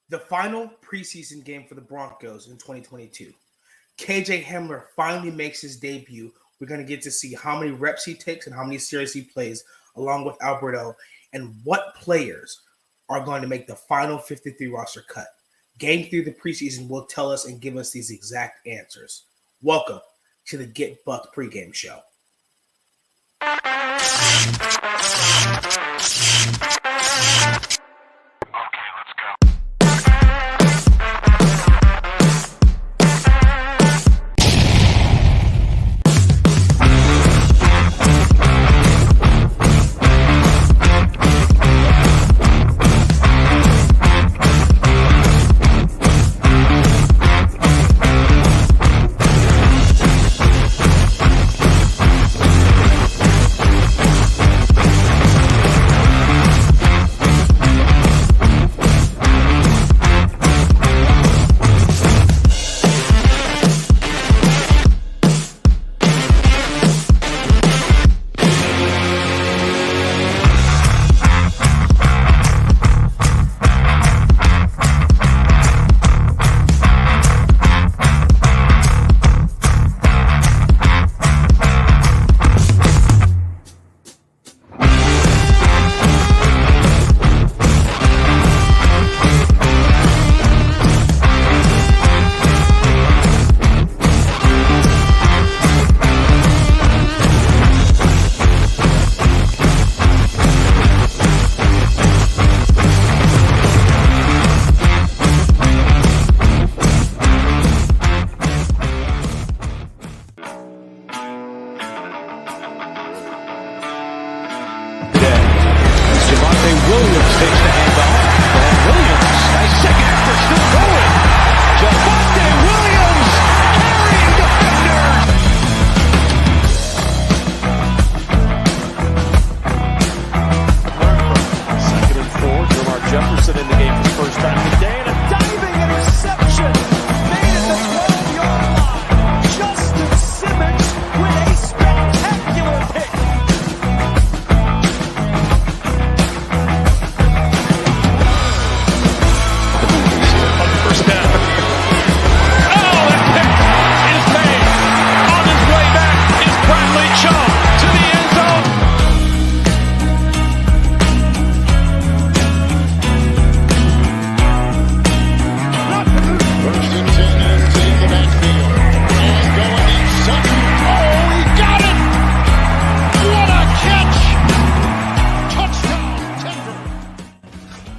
The final preseason game for the Broncos in 2022. KJ Hamler finally makes his debut. We're going to get to see how many reps he takes and how many series he plays, along with Alberto, and what players are going to make the final 53 roster cut. Game 3 of the preseason will tell us and give us these exact answers. Welcome to the Get Bucked pregame show.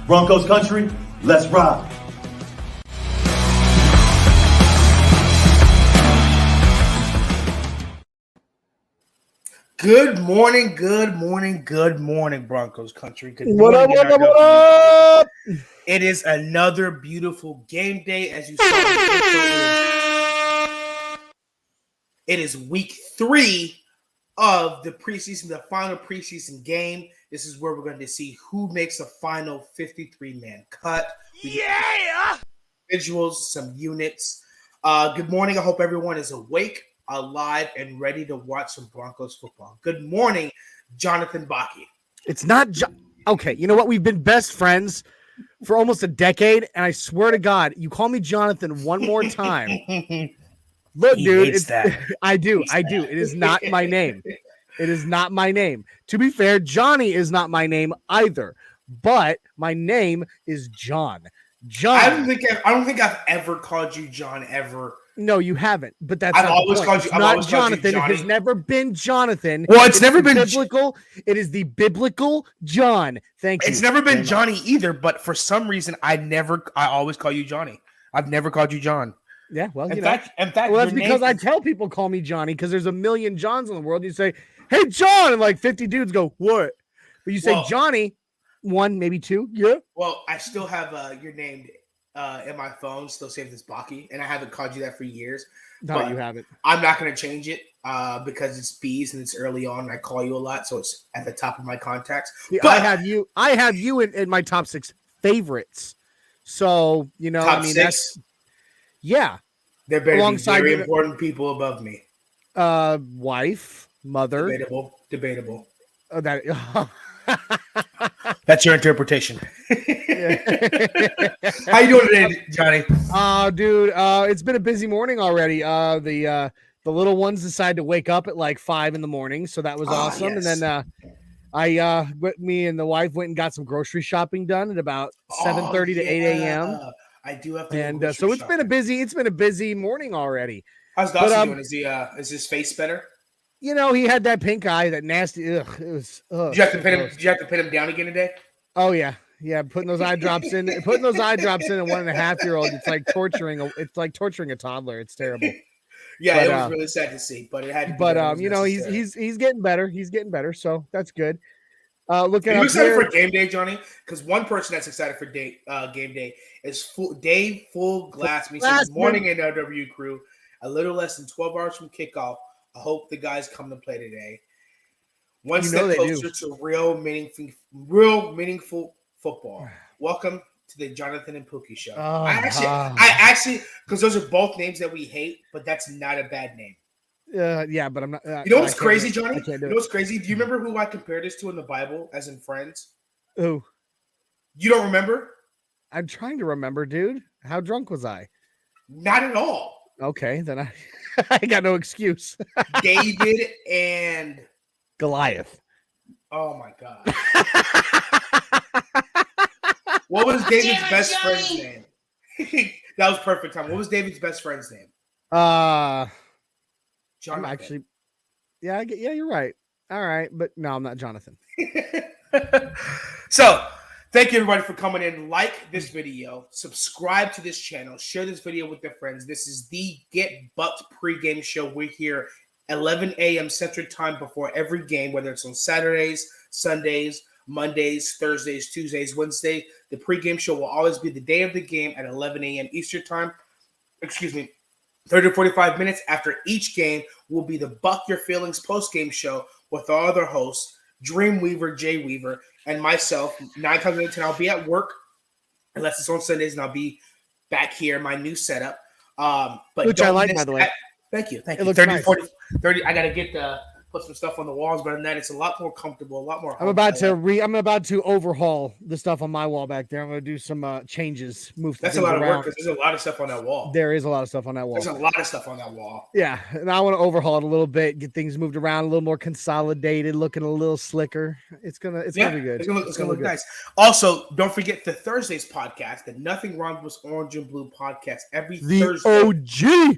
Broncos country, let's ride. Good morning, Broncos country. Good morning, what up? It is another beautiful game day, as you saw. It is week 3 of the preseason, the final preseason game. This is where we're going to see who makes a final 53-man cut. Visuals, some units. Good morning. I hope everyone is awake, alive, and ready to watch some Broncos football. Good morning, Jonathan Baki. It's not okay. You know what? We've been best friends for almost a decade, and I swear to God, you call me Jonathan one more time. Look, dude, I do. It is not my name. It is not my name. To be fair, Johnny is not my name either, but my name is John. I don't think I've ever called you John ever. No, you haven't. But that's I've always called you. It's not Jonathan. It has never been Jonathan. Well, it's never been biblical. It is the biblical John. Thank you. It's never been Johnny either. But for some reason, I always call you Johnny. I've never called you John. Yeah, well, in fact, well, that's because I tell people call me Johnny because there's a million Johns in the world. You say, "Hey, John," and like 50 dudes go, "What?" But you say Johnny, 1, maybe 2. Yeah. Well, I still have your name in my phone, still saved as Baki, and I haven't called you that for years. No, you haven't. I'm not going to change it because it's B's and it's early on. And I call you a lot, so it's at the top of my contacts. Yeah, but I have you in my top 6 favorites. So top 6. Yeah. There better be very important people above me. Wife, mother. Debatable. That's your interpretation. Yeah. How you doing today, Johnny? Dude, it's been a busy morning already. The little ones decided to wake up at like 5 a.m, so that was awesome. Yes. And then me and the wife went and got some grocery shopping done at about 7:30 to 8 a.m. I do have to. And so it's been a busy morning already. How's Dawson doing? Is his face better? You know, he had that pink eye, that nasty. Ugh, it was. Did you have to pin him? Did you have to pin him down again today? Oh yeah. Putting those eye drops in, a 1.5-year-old. It's like torturing a toddler. It's terrible. Yeah, it was really sad to see, but it had to be. But you know, he's getting better. He's getting better, so that's good. Looking. Are you excited for game day, Johnny? Because one person that's excited for game day is Dave Full Glass. He says, "Morning NRW crew. A little less than 12 hours from kickoff. I hope the guys come to play today. One step closer to real meaningful football. Welcome to the Jonathan and Pookie show." I actually, because those are both names that we hate, but that's not a bad name. Yeah, but I'm not. You know what's crazy, Johnny? You know what's crazy? Do you remember who I compared this to in the Bible, as in Friends? Who? You don't remember? I'm trying to remember, dude. How drunk was I? Not at all. Okay, then I got no excuse. David and Goliath. Oh my God. What was David's best friend's name? That was perfect time. What was David's best friend's name? Jonathan. I'm actually, yeah, you're right. All right, but no, I'm not Jonathan. So, thank you everybody for coming in. Like this video, subscribe to this channel, share this video with your friends. This is the Get Bucked pregame show. We're here 11 a.m. Central Time before every game, whether it's on Saturdays, Sundays, Mondays, Thursdays, Tuesdays, Wednesdays. The pregame show will always be the day of the game at 11 a.m. Eastern Time. 30 to 45 minutes after each game will be the Buck Your Feelings post-game show with our other hosts, Dreamweaver, Jay Weaver, and myself. 9 times out of 10, I'll be at work, unless it's on Sundays, and I'll be back here in my new setup. But which I like, by the way. Thank you. It looks 30, nice. 30. I got to put some stuff on the walls, but other than that, it's a lot more comfortable, a lot more. I'm about to overhaul the stuff on my wall back there. I'm going to do some changes. That's a lot of work because there's a lot of stuff on that wall. There is a lot of stuff on that wall. There's a lot of stuff on that wall. Yeah, and I want to overhaul it a little bit, get things moved around, a little more consolidated, looking a little slicker. It's gonna be good. It's gonna look nice. Also, don't forget the Thursdays podcast, the Nothing Wrong with Orange and Blue podcast, every Thursday. OG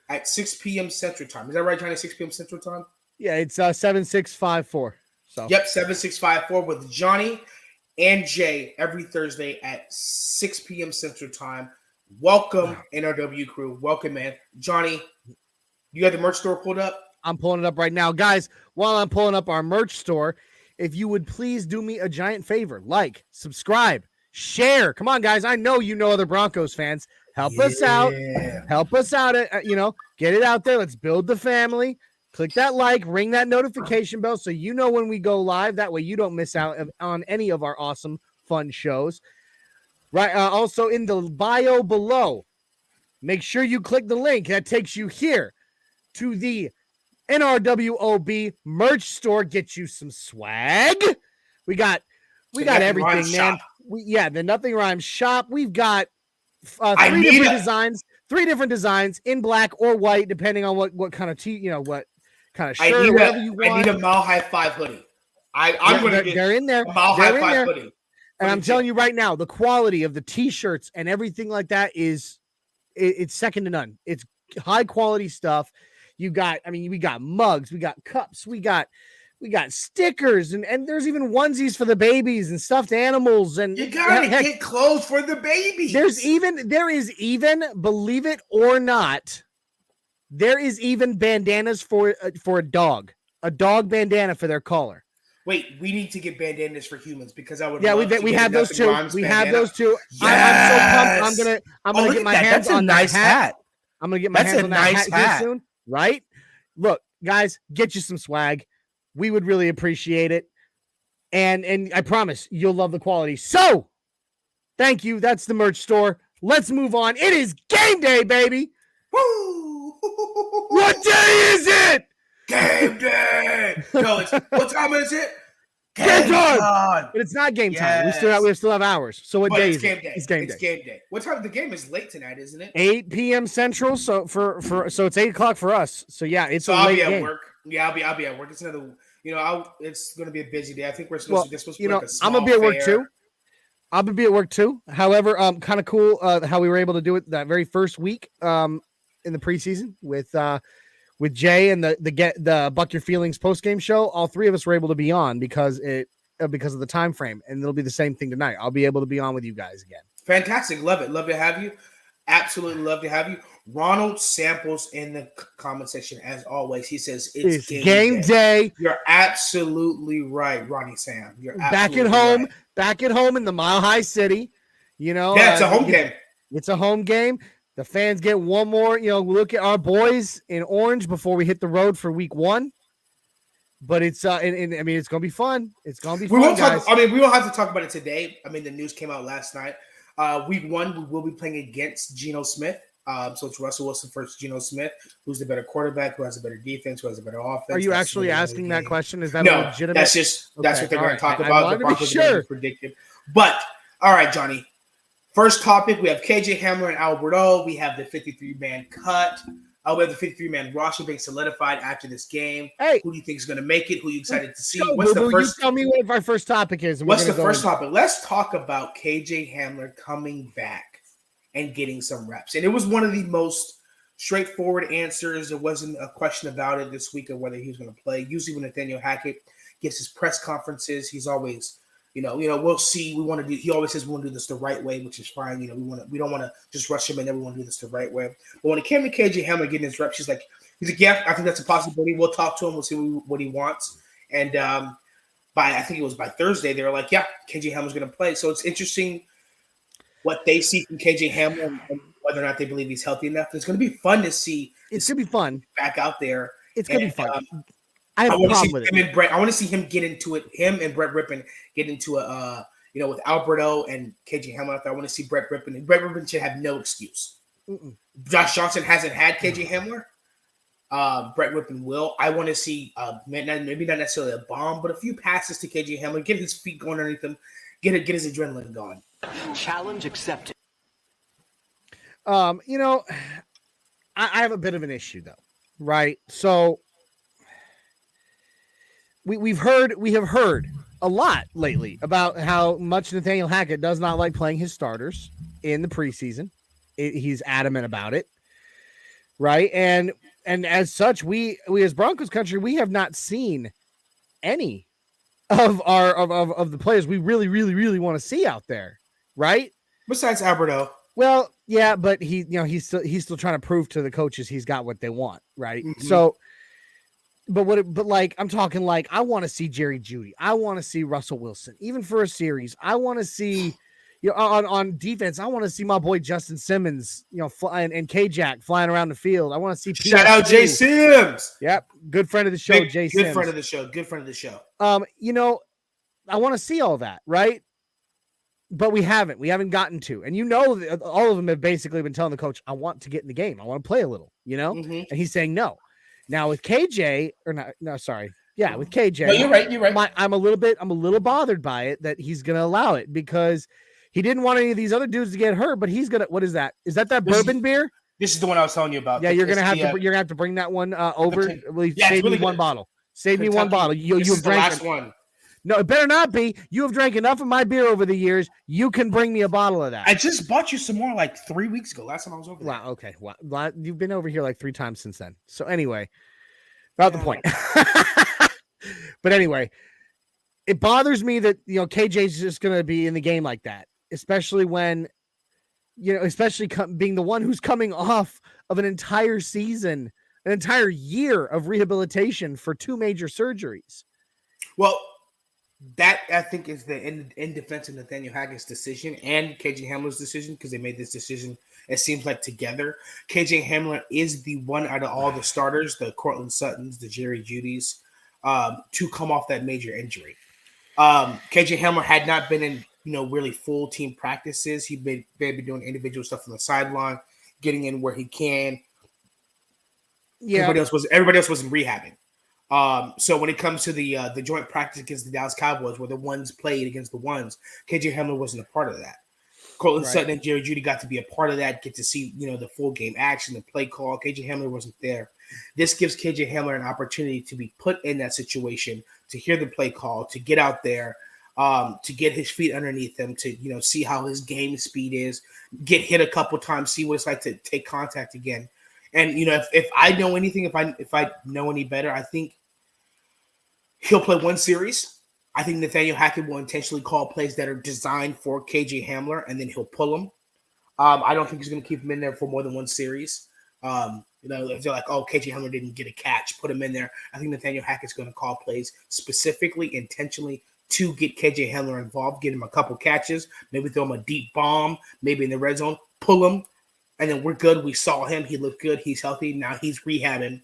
at 6 p.m. Central Time. Is that right, Johnny? 6 p.m. Central Time? Yeah, it's 7654. So yep, 7654 with Johnny and Jay every Thursday at 6 p.m. Central Time. Welcome, NRW crew. Welcome, man. Johnny, you got the merch store pulled up? I'm pulling it up right now. Guys, while I'm pulling up our merch store, if you would please do me a giant favor, like, subscribe, share. Come on, guys. I know you know other Broncos fans. Help us out. Help us out. Get it out there. Let's build the family. Click that like, ring that notification bell so you know when we go live. That way you don't miss out on any of our awesome, fun shows. Right. Also in the bio below, make sure you click the link that takes you here to the NRWOB merch store. Get you some swag. We got everything, man. The Nothing Rhymes shop. We've got three different designs in black or white, depending on what kind of what kind of shirt or whatever you want. I need a Mile High 5 hoodie. They're in there. A Mile High 5 hoodie. And I'm telling you right now, the quality of the t-shirts and everything like that it's second to none. It's high quality stuff. We got mugs, we got cups, we got stickers, and there's even onesies for the babies and stuffed animals. And you gotta get clothes for the babies. There is even, believe it or not, there is even bandanas for a dog bandana for their collar. Wait, we need to get bandanas for humans because I would. Yeah, we have those too. We have those too. Yes. I'm so pumped. I'm gonna get my hands on that hat. I'm gonna get my hands on that hat here soon. Right? Look, guys, get you some swag. We would really appreciate it. And I promise you'll love the quality. So, thank you. That's the merch store. Let's move on. It is game day, baby. Woo! What day is it? Game day. No, what time is it? Game time! But it's not game time. We still have hours. So what day is it? It's game day. What time? The game is late tonight, isn't it? 8 p.m. Central. So so it's 8 o'clock for us. So yeah, it's a late game. I'll be at work. Yeah, I'll be at work. It's another. It's going to be a busy day. I think we're supposed to. Be like a small I'm gonna be at work fair. too. I'm gonna be at work too. However, kind of cool how we were able to do it that very first week in the preseason with Jay and the Buck Your Feelings post game show. All three of us were able to be on because of the time frame, and it'll be the same thing tonight. I'll be able to be on with you guys again. Fantastic, love it, love to have you. Absolutely love to have you. Ronald Samples in the comment section as always. He says it's game day. You're absolutely right, Ronnie Sam. You're back at home in the Mile High City. It's a home game. It's a home game. The fans get one more, look at our boys in orange before we hit the road for week 1. But it's it's gonna be fun. It's gonna be fun. We won't have to talk about it today. The news came out last night. Week 1, we will be playing against Geno Smith. So it's Russell Wilson versus Geno Smith. Who's the better quarterback? Who has a better defense? Who has a better offense? Are you actually asking that question? Is that no? Legitimate? That's what they're going to talk about. The Broncos are predicted. But all right, Johnny. First topic, we have KJ Hamler and Albert O. We have the 53-man cut. We have the 53-man roster being solidified after this game. Hey, who do you think is going to make it? Who are you excited to see? What's the first? You tell me what our first topic is. What's the first topic? Let's talk about KJ Hamler coming back and getting some reps. And it was one of the most straightforward answers. There wasn't a question about it this week of whether he was going to play. Usually when Nathaniel Hackett gives his press conferences, he's always we'll see. He always says we want to do this the right way, which is fine. We don't want to just rush him in. We want to do this the right way. But when it came to KJ Hamler getting his reps, he's like, yeah, I think that's a possibility. We'll talk to him. We'll see what he wants. And I think it was by Thursday, they were like, yeah, KJ Hamler's going to play. So it's interesting what they see from KJ Hamler and whether or not they believe he's healthy enough. It's going to be fun to see. It's going to be fun. Back out there. It's going to be fun. I have a problem with it. I want to see him get into it. Him and Brett Rippon get into with Alberto and KJ Hamler. I want to see Brett Rippon. And Brett Rippon should have no excuse. Josh Johnson hasn't had KJ Hamler. Brett Rippon will. I want to see maybe not necessarily a bomb, but a few passes to KJ Hamler. Get his feet going underneath him. Get his adrenaline going. Challenge accepted. I have a bit of an issue though, right? So we have heard a lot lately about how much Nathaniel Hackett does not like playing his starters in the preseason. He's adamant about it, right? And as such, we as Broncos country, we have not seen any of the players we really, really, really want to see out there, right? Besides Alberto. Well, yeah, but he's still trying to prove to the coaches he's got what they want, right? Mm-hmm. So, I'm talking like I want to see Jerry Jeudy, I want to see Russell Wilson, even for a series. I want to see, on defense, I want to see my boy Justin Simmons, and K-Jack flying around the field. I want to see shout out Jay Sims. Yep, good friend of the show, Jay Sims. Good friend of the show. I want to see all that, right? But we haven't gotten to. And all of them have basically been telling the coach, I want to get in the game. I want to play a little, Mm-hmm. And he's saying no. Now with KJ, with KJ. No, you're right. I'm a little bothered by it that he's going to allow it because he didn't want any of these other dudes to get hurt, but he's going to, what is that? Is that bourbon beer? This is the one I was telling you about. Yeah, you're going to have to bring that one over. Save me one bottle. Save me one bottle. You've drank the last one. No, it better not be. You have drank enough of my beer over the years. You can bring me a bottle of that. I just bought you some more like 3 weeks ago. Last time I was over there. Wow. Okay. Wow. You've been over here like 3 times since then. So anyway, about the point. But anyway, it bothers me that, KJ's just going to be in the game like that, especially when, being the one who's coming off of an entire season, an entire year of rehabilitation for 2 major surgeries. Well, that I think is the in defense of Nathaniel Hackett's decision and KJ Hamler's decision, because they made this decision, it seems like, together. KJ Hamler is the one out of all the starters, the Cortland Suttons, the Jerry Judys, to come off that major injury. KJ Hamler had not been in really full team practices. He'd been doing individual stuff on the sideline, getting in where he can. Yeah, everybody else wasn't rehabbing. So when it comes to the joint practice against the Dallas Cowboys, where the ones played against the ones, KJ Hamler wasn't a part of that. Cortland Sutton and Jerry Jeudy got to be a part of that, get to see the full game action, the play call. KJ Hamler wasn't there. This gives KJ Hamler an opportunity to be put in that situation, to hear the play call, to get out there, to get his feet underneath him, to see how his game speed is, get hit a couple times, see what it's like to take contact again. And if I know anything, if I know any better, I think he'll play one series. I think Nathaniel Hackett will intentionally call plays that are designed for KJ Hamler, and then he'll pull them. I don't think he's going to keep him in there for more than one series. If they're like, oh, KJ Hamler didn't get a catch, put him in there. I think Nathaniel Hackett's going to call plays specifically, intentionally to get KJ Hamler involved, get him a couple catches, maybe throw him a deep bomb, maybe in the red zone, pull him, and then we're good. We saw him. He looked good. He's healthy. Now he's rehabbing,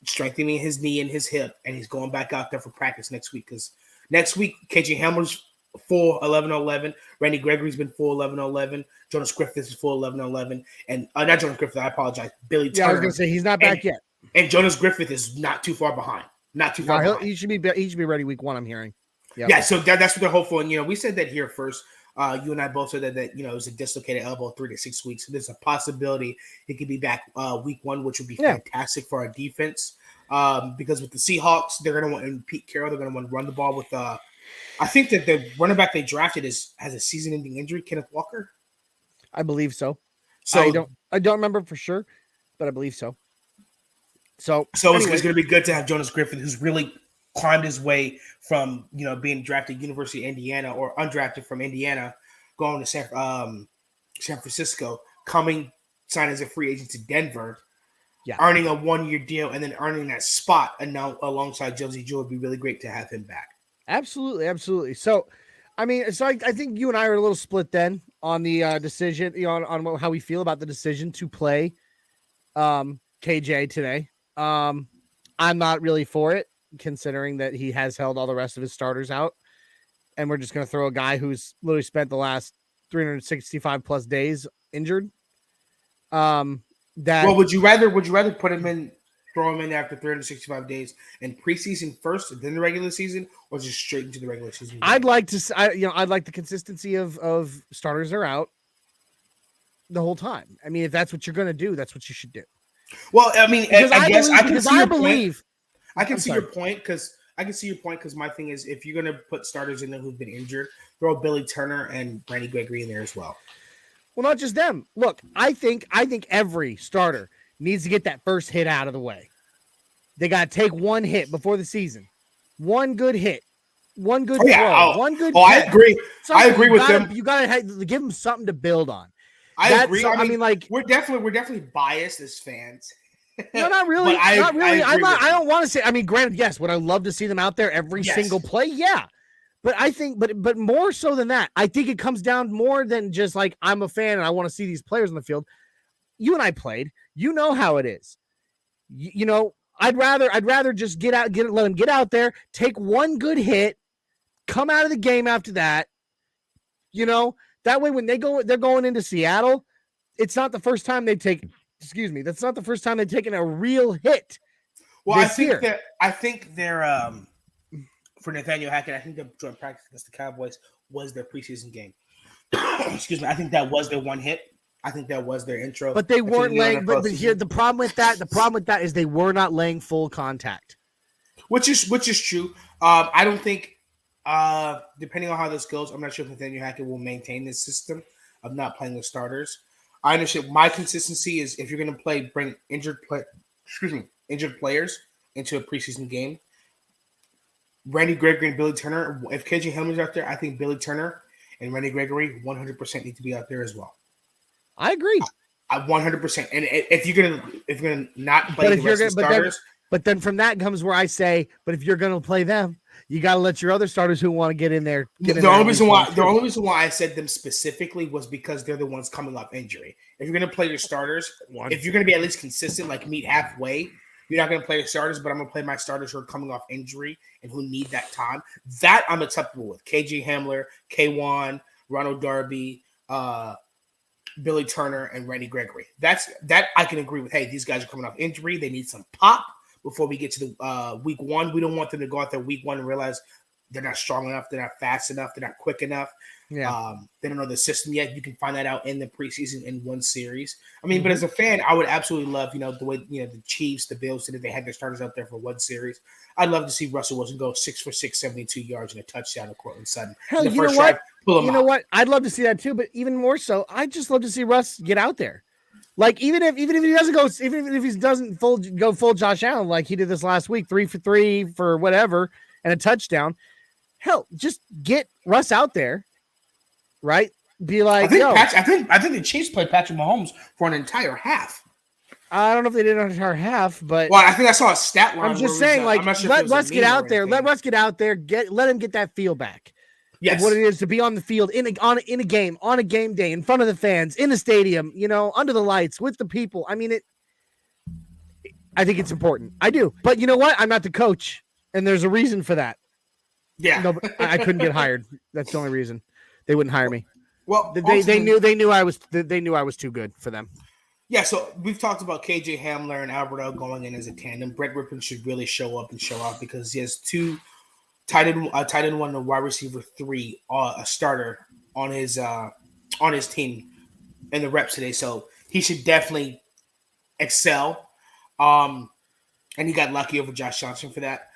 strengthening his knee and his hip, and he's going back out there for practice next week because next week, KJ Hamler's full 11-11. Randy Gregory's been full 11-11. Jonas Griffith is full 11-11. And not Jonas Griffith, I apologize. Billy Turner. Yeah, I was going to say he's not back yet. And Jonas Griffith is not too far behind. Not too far behind. He should be ready week 1, I'm hearing. Yep. Yeah, so that's what they're hopeful. And, we said that here first. You and I both said that it was a dislocated elbow 3 to 6 weeks. So there's a possibility he could be back week 1, which would be fantastic for our defense. Because with the Seahawks, they're going to want, and Pete Carroll, they're going to want to run the ball with I think that the running back they drafted has a season-ending injury, Kenneth Walker. I believe so. So I don't remember for sure, but I believe so. So anyway. It's going to be good to have Jonas Griffith, who's really climbed his way from being drafted University of Indiana or undrafted from Indiana, going to San Francisco, signing as a free agent to Denver. Yeah. Earning a 1-year deal and then earning that spot and now alongside Josie Jewell would be really great to have him back. Absolutely. So, I think you and I are a little split then on the decision, on how we feel about the decision to play KJ today. I'm not really for it, considering that he has held all the rest of his starters out, and we're just going to throw a guy who's literally spent the last 365 plus days injured. Would you rather put him in, throw him in after 365 days in preseason first, then the regular season, or just straight into the regular season? I'd like the consistency of starters are out the whole time. I mean, if that's what you're going to do, that's what you should do. Well, I mean, I can see your point because my thing is if you're going to put starters in there who've been injured, throw Billy Turner and Randy Gregory in there as well. Well, not just them. Look, I think every starter needs to get that first hit out of the way. They got to take one hit before the season. One good hit. One good throw. One good I agree. I agree with them. You got to give them something to build on. I agree. I mean, we're definitely biased as fans. No, not really. Not really. I don't want to say. I mean, granted, yes. Would I love to see them out there every single play? Yeah. But I think, but more so than that, I think it comes down more than just like I'm a fan and I want to see these players on the field. You and I played. You know how it is. I'd rather just let them get out there, take one good hit, come out of the game after that. That way when they're going into Seattle, it's not the first time they've taken. That's not the first time they've taken a real hit. Well, I think they're for Nathaniel Hackett, I think the joint practice against the Cowboys was their preseason game. Excuse me. I think that was their one hit. I think that was their intro. But they weren't laying. But here, the problem with that is they were not laying full contact, which is true. I don't think, depending on how this goes, I'm not sure if Nathaniel Hackett will maintain this system of not playing the starters. I understand my consistency is if you're going to bring injured players into a preseason game. Randy Gregory and Billy Turner. If KJ Hamler's out there, I think Billy Turner and Randy Gregory 100% need to be out there as well. I agree. I 100%. And if you're gonna not play the rest of the starters, but then from that comes where I say, but if you're gonna play them, you got to let your other starters who want to get in there. The only reason why I said them specifically was because they're the ones coming off injury. If you're gonna play your starters, if you're gonna be at least consistent, like meet halfway. You're not going to play your starters, but I'm going to play my starters who are coming off injury and who need that time. That I'm acceptable with. KJ Hamler, K1, Ronald Darby, Billy Turner, and Randy Gregory. That I can agree with. Hey, these guys are coming off injury. They need some pop, before we get to the week one. We don't want them to go out there week one and realize they're not strong enough, they're not fast enough, they're not quick enough. Yeah. They don't know the system yet. You can find that out in the preseason in one series. I mean, but as a fan, I would absolutely love, the way, the Chiefs, the Bills did it. They had their starters out there for one series. I'd love to see Russell Wilson go 6 for 6, 72 yards and a touchdown to Cortland Sutton. Hell, you know what? You know what? I'd love to see that too, but even more so, I'd just love to see Russ get out there. Like even if he doesn't go, even if he doesn't go full Josh Allen like he did this last week, 3 for 3 for whatever and a touchdown. Hell, just get Russ out there. Right? Be like, I think the Chiefs played Patrick Mahomes for an entire half. I don't know if they did an entire half, but I think I saw a stat line. I'm just saying, let Russ get out there. Let Russ get out there. Let him get that feel back. Yes, of what it is to be on the field in a game on a game day in front of the fans in a stadium. Under the lights with the people. I mean, I think it's important. I do, but you know what? I'm not the coach, and there's a reason for that. Yeah, no, I couldn't get hired. That's the only reason. They wouldn't hire me. Well, they knew I was too good for them. Yeah, so we've talked about KJ Hamler and Alberto going in as a tandem. Brett Rippon should really show up and show out because he has two tight end 1 and wide receiver 3, a starter on his team in the reps today. So he should definitely excel. And he got lucky over Josh Johnson for that.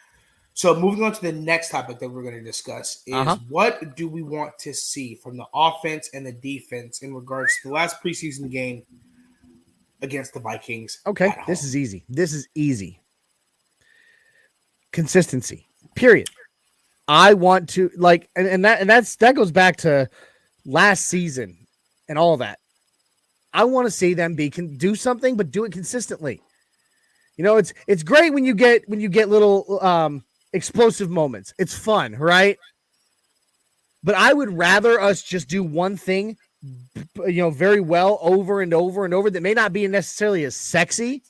So moving on to the next topic that we're going to discuss is what do we want to see from the offense and the defense in regards to the last preseason game against the Vikings? Okay, this is easy. Consistency, period. I want to that goes back to last season and all that. I want to see them do something, but do it consistently. It's great when you get little explosive moments. It's fun, right? But I would rather us just do one thing, very well over and over and over that may not be necessarily as sexy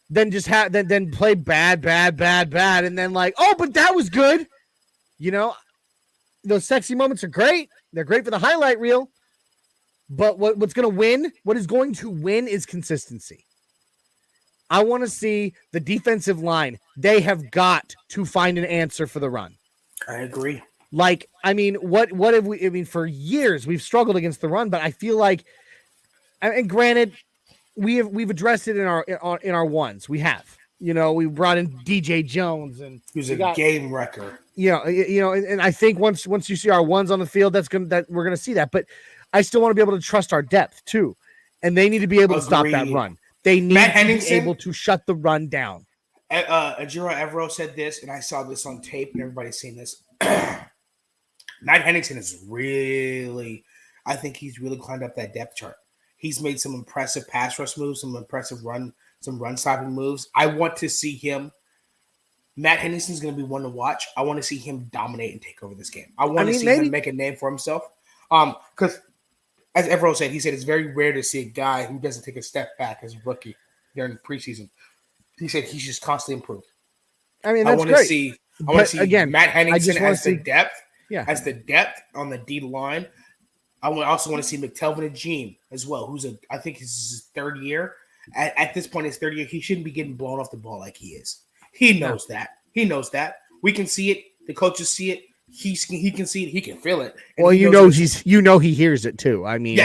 than just then play bad, and then but that was good. Those sexy moments are great. They're great for the highlight reel. But what's going to win? What is going to win is consistency. I want to see the defensive line. They have got to find an answer for the run. I agree. What have we? For years we've struggled against the run, but I feel like, and granted, we've addressed it in our ones. We have, we brought in DJ Jones and who's a game wrecker. And I think once you see our ones on the field, that we're gonna see that. But I still want to be able to trust our depth too, and they need to be able to stop that run. They need to be able to shut the run down. Ajiro Evero said this, and I saw this on tape, and everybody's seen this. Matt Henningsen is I think he's really climbed up that depth chart. He's made some impressive pass rush moves, some run stopping moves. I want to see him. Matt Henningsen's going to be one to watch. I want to see him dominate and take over this game. I want to see him make a name for himself. Because as Evero said, he said it's very rare to see a guy who doesn't take a step back as a rookie during the preseason. He said he's just constantly improved. I mean, that's great. I want to see again Matt Henningsen as the depth on the D line. I also want to see McTelvin and Gene as well, I think this is his third year. At this point, his third year, he shouldn't be getting blown off the ball like he is. He knows that. He knows that. We can see it. The coaches see it. He can see it. He can feel it. Well, he hears it too. I mean,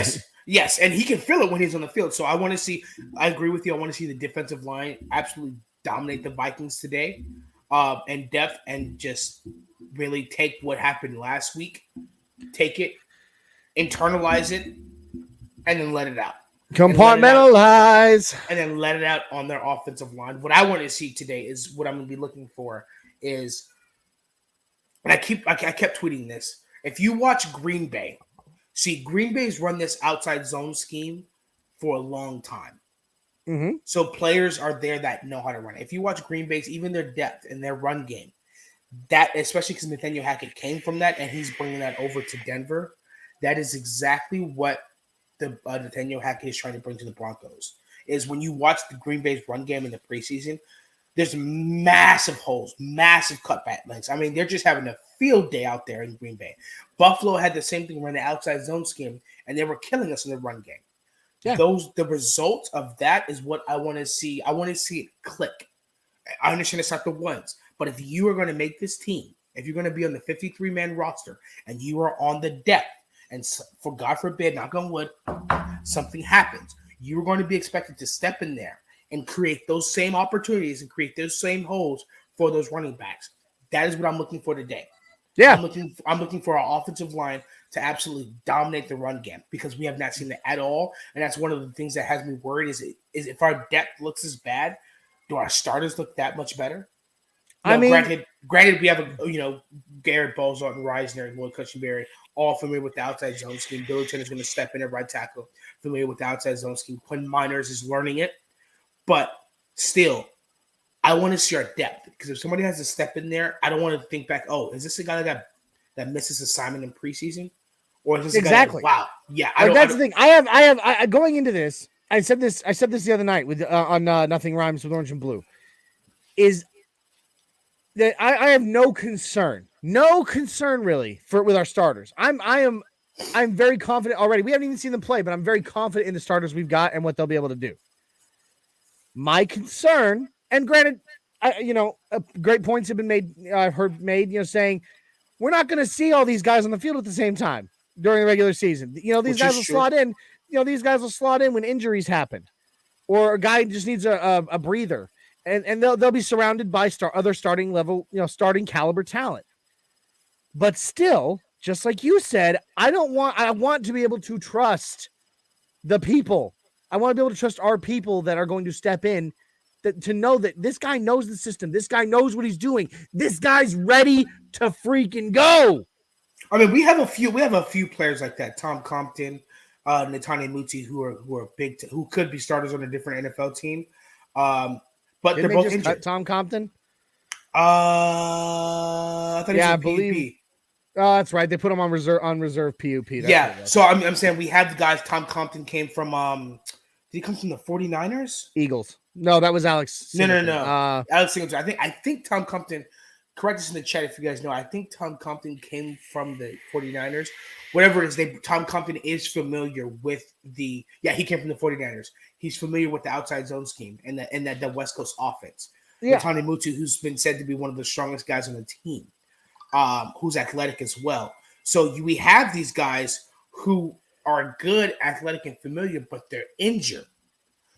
yes, and he can feel it when he's on the field. So I want to see. I agree with you. I want to see the defensive line absolutely dominate the Vikings today, and depth, and just really take what happened last week, take it, internalize it, and then let it out. Compartmentalize. And then let it out on their offensive line. What I want to see today is what I'm going to be looking for is. And I kept tweeting this. If you watch Green Bay, Green Bay's run this outside zone scheme for a long time. Mm-hmm. So players are there that know how to run it. If you watch Green Bay's, even their depth and their run game, that especially because Nathaniel Hackett came from that and he's bringing that over to Denver, that is exactly what the Nathaniel Hackett is trying to bring to the Broncos. Is when you watch the Green Bay's run game in the preseason, there's massive holes, massive cutback lengths. I mean, they're just having a field day out there in Green Bay. Buffalo had the same thing run the outside zone scheme, and they were killing us in the run game. Yeah. The results of that is what I want to see. I want to see it click. I understand it's not the ones, but if you are going to make this team, if you're going to be on the 53-man roster and you are on the depth, and for God forbid, knock on wood, something happens, you're going to be expected to step in there and create those same opportunities and create those same holes for those running backs. That is what I'm looking for today. Yeah. I'm looking for our offensive line to absolutely dominate the run game because we have not seen it at all. And that's one of the things that has me worried is if our depth looks as bad, do our starters look that much better? No, granted, we have Garrett Bozart and Reisner and Lloyd Cushenberry all familiar with the outside zone scheme. Billy Turner is going to step in at right tackle, familiar with the outside zone scheme. Quinn Miners is learning it, but still, I want to see our depth because if somebody has to step in there, I don't want to think back. Oh, is this a guy that misses assignment in preseason, or is this exactly? A guy wow, yeah. That's the thing. I going into this. I said this the other night with on Nothing Rhymes with Orange and Blue. Is that I have no concern really with our starters. I'm very confident already. We haven't even seen them play, but I'm very confident in the starters we've got and what they'll be able to do. My concern, and granted, great points have been made. I've heard made, saying we're not going to see all these guys on the field at the same time during the regular season. These guys will slot in. These guys will slot in when injuries happen, or a guy just needs a breather. And they'll be surrounded by other starting level, starting caliber talent. But still, just like you said, I want to be able to trust the people. I want to be able to trust our people that are going to step in to know that this guy knows the system. This guy knows what he's doing. This guy's ready to freaking go. I mean, we have a few players like that. Tom Compton, Netanya Muti, who are big, who could be starters on a different NFL team. But they're both injured. Tom Compton? I thought he was believe. PUP. Oh, that's right. They put him on reserve PUP. So I'm saying we have the guys. Tom Compton came from did he come from the 49ers? Eagles. No, that was Alex Singleton. No. Alex Singleton. I think Tom Compton, correct us in the chat if you guys know. I think Tom Compton came from the 49ers. Whatever it is, Tom Compton is familiar with he came from the 49ers. He's familiar with the outside zone scheme and the West Coast offense. Yeah. Tony Mutu, who's been said to be one of the strongest guys on the team, who's athletic as well. So we have these guys who are good, athletic, and familiar, but they're injured.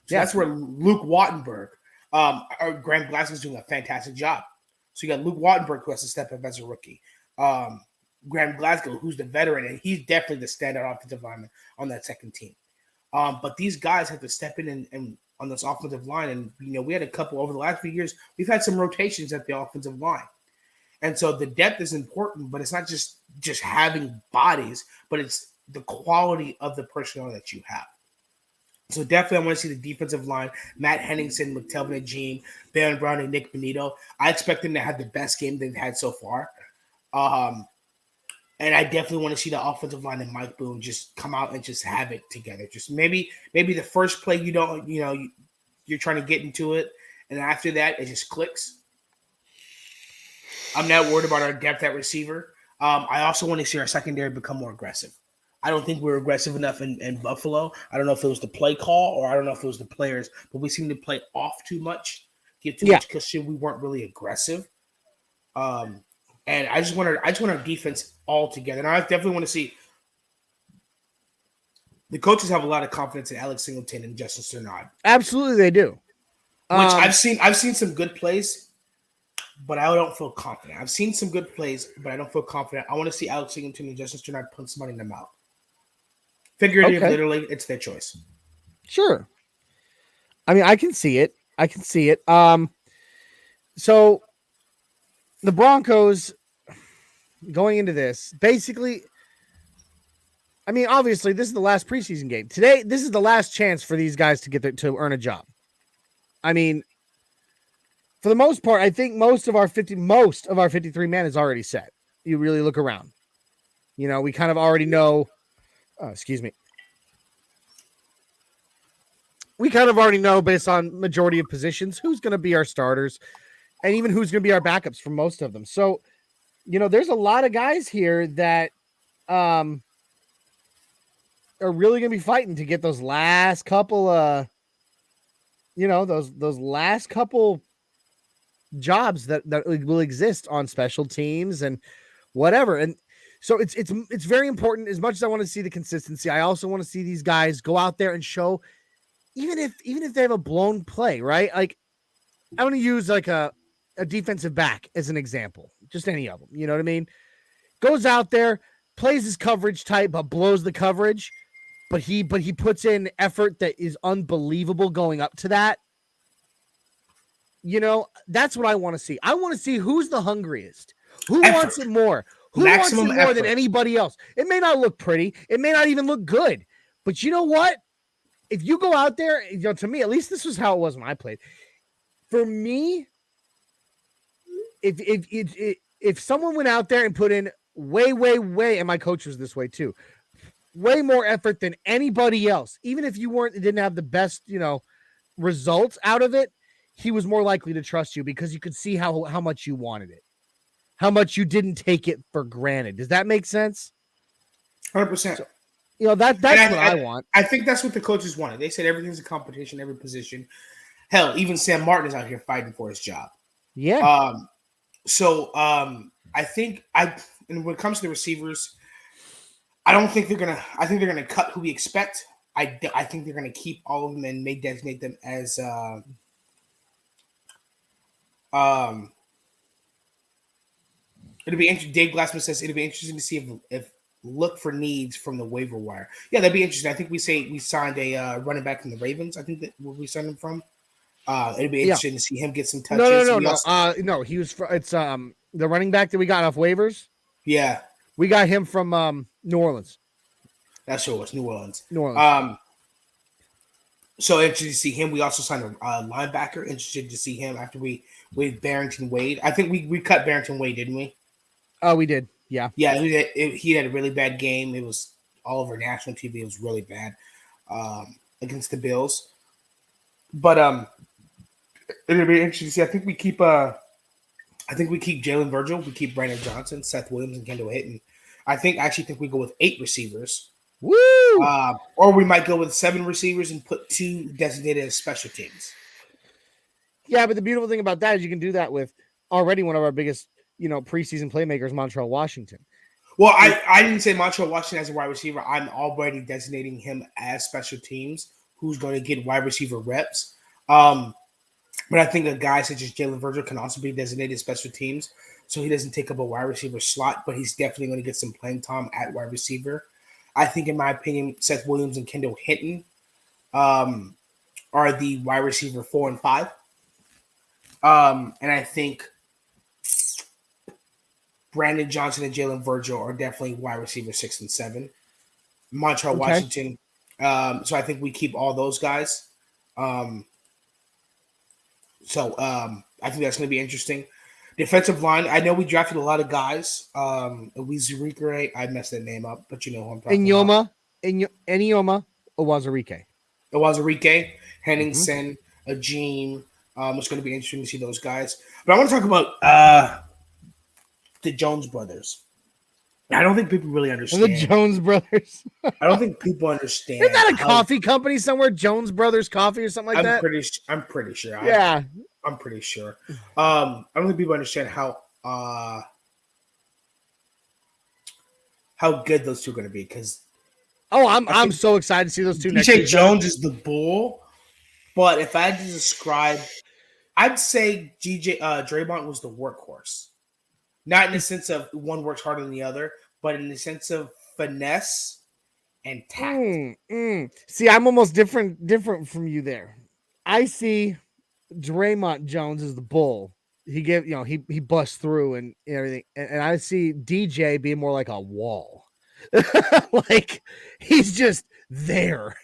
So that's where Luke Wattenberg, or Graham Glasgow's doing a fantastic job. So you got Luke Wattenberg, who has to step up as a rookie. Graham Glasgow, who's the veteran, and he's definitely the standout offensive lineman on that second team. But these guys have to step in and on this offensive line. And, we had a couple over the last few years. We've had some rotations at the offensive line. And so the depth is important, but it's not just having bodies, but it's the quality of the personnel that you have. So definitely I want to see the defensive line, Matt Henningsen, McTelvin Agene, Baron Brown, and Nick Benito. I expect them to have the best game they've had so far. And I definitely want to see the offensive line and Mike Boone just come out and just have it together. Just maybe the first play you're trying to get into it, and after that it just clicks. I'm not worried about our depth at receiver. I also want to see our secondary become more aggressive. I don't think we were aggressive enough in Buffalo. I don't know if it was the play call or I don't know if it was the players, but we seemed to play off too much, give too much cushion. We weren't really aggressive. And I just want our defense all together. And I definitely want to see the coaches have a lot of confidence in Alex Singleton and Justin Sternad. Absolutely, they do. Which I've seen some good plays, but I don't feel confident. I've seen some good plays, but I don't feel confident. I want to see Alex Singleton and Justin Sternad punch somebody in the mouth. Figuratively, literally, it's their choice. Sure. I mean, I can see it. So the Broncos going into this, basically, I mean, obviously, this is the last preseason game. Today, this is the last chance for these guys to earn a job. I mean, for the most part, I think most of our 53 man is already set. You really look around. We kind of already know. We kind of already know based on majority of positions who's going to be our starters and even who's going to be our backups for most of them. So, there's a lot of guys here that are really going to be fighting to get those last couple those last couple jobs that will exist on special teams and whatever. And so it's very important. As much as I want to see the consistency, I also want to see these guys go out there and show, even if they have a blown play, right? Like, I want to use like a defensive back as an example, just any of them. You know what I mean? Goes out there, plays his coverage tight, but blows the coverage. But he puts in effort that is unbelievable going up to that. You know, that's what I want to see. I want to see who's the hungriest. Who wants it more? Who Maximum wants it more effort than anybody else? It may not look pretty. It may not even look good. But you know what? If you go out there, you know, to me, at least this was how it was when I played. For me, if someone went out there and put in way, and my coach was this way too, way more effort than anybody else, even if you didn't have the best, you know, results out of it, he was more likely to trust you because you could see how much you wanted it, how much you didn't take it for granted. Does that make sense? 100%. So, you know, that's what I want. I think that's what the coaches wanted. They said everything's a competition, every position. Hell, even Sam Martin is out here fighting for his job. Yeah. I think and when it comes to the receivers, I think they're gonna cut who we expect. I think they're gonna keep all of them and may designate them as it'll be interesting. Dave Glassman says it'll be interesting to see if look for needs from the waiver wire. Yeah, that'd be interesting. I think we signed a running back from the Ravens. I think that where we signed him from. It'd be interesting to see him get some touches. No. He was. It's the running back that we got off waivers. Yeah, we got him from New Orleans. That's who it was. New Orleans. So interested to see him. We also signed a linebacker. Interested to see him after we Barrington Wade. I think we cut Barrington Wade, didn't we? Oh, we did. Yeah. Yeah, he had a really bad game. It was all over national TV. It was really bad against the Bills. But it'll be interesting to see. I think we keep Jalen Virgil. We keep Brandon Johnson, Seth Williams, and Kendall Hinton. I actually think we go with 8 receivers. Woo! Or we might go with 7 receivers and put 2 designated as special teams. Yeah, but the beautiful thing about that is you can do that with already one of our biggest, you know, preseason playmakers, Montreal Washington. Well, I didn't say Montreal Washington as a wide receiver. I'm already designating him as special teams, who's going to get wide receiver reps. But I think a guy such as Jalen Virgil can also be designated special teams, so he doesn't take up a wide receiver slot, but he's definitely going to get some playing time at wide receiver. I think, in my opinion, Seth Williams and Kendall Hinton are the wide receiver 4 and 5. And I think Brandon Johnson and Jalen Virgil are definitely wide receiver 6 and 7. Montreal Washington. So I think we keep all those guys. I think that's going to be interesting. Defensive line, I know we drafted a lot of guys. Uwazurike, I messed that name up, but you know who I'm talking about. Enyoma Uwazurike. Henningsen, Ajim. It's going to be interesting to see those guys. But I want to talk about the Jones brothers. I don't think people really understand. The Jones brothers. I don't think people understand. Isn't that a coffee company somewhere? Jones Brothers Coffee or something like that? I'm pretty sure. Yeah. I'm pretty sure. I don't think people understand how good those two are going to be because. Oh, I'm so excited to see those two. DJ Jones is the bull, but if I had to describe, I'd say Draymond was the workhorse. Not in the sense of one works harder than the other, but in the sense of finesse and tact. See, I'm almost different from you there. I see Draymond Jones as the bull. He busts through and everything, and I see DJ being more like a wall. Like he's just there,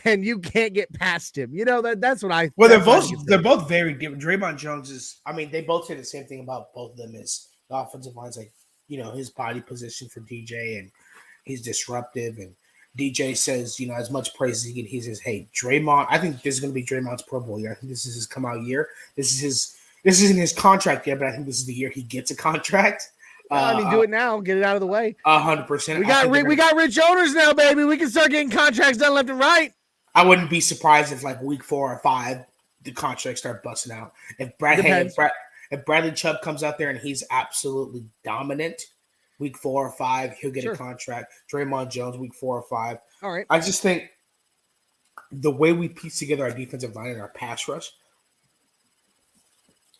and you can't get past him. You know that's what I. Well, they're both very different. Draymond Jones is. I mean, they both say the same thing about both of them. Is the offensive line's like, his body position for DJ, and he's disruptive. And DJ says, as much praise as he can, he says, "Hey, Draymond, I think this is going to be Draymond's Pro Bowl year. I think this is his come out year. This isn't his contract yet, but I think this is the year he gets a contract." Do it now. Get it out of the way. 100%. We got rich owners now, baby. We can start getting contracts done left and right. I wouldn't be surprised if like week 4 or 5 the contracts start busting out. If If Bradley Chubb comes out there and he's absolutely dominant, week 4 or 5, he'll get a contract. Draymond Jones, week 4 or 5. All right. I just think the way we piece together our defensive line and our pass rush,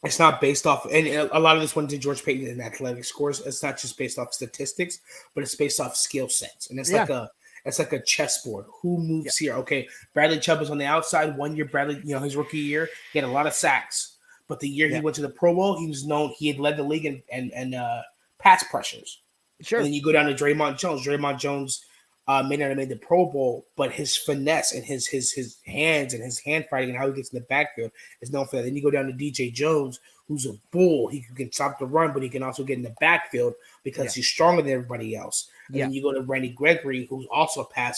it's not based off, and a lot of this went to George Payton and athletic scores. It's not just based off statistics, but it's based off skill sets. And it's like a chessboard. Who moves here? Okay, Bradley Chubb is on the outside. 1 year, Bradley, his rookie year, he had a lot of sacks. But the year he went to the Pro Bowl, he was known. He had led the league in pass pressures. Sure. And then you go down to Draymond Jones. Draymond Jones may not have made the Pro Bowl, but his finesse and his hands and his hand fighting and how he gets in the backfield is known for that. Then you go down to DJ Jones, who's a bull. He can stop the run, but he can also get in the backfield because he's stronger than everybody else. And then you go to Randy Gregory, who's also had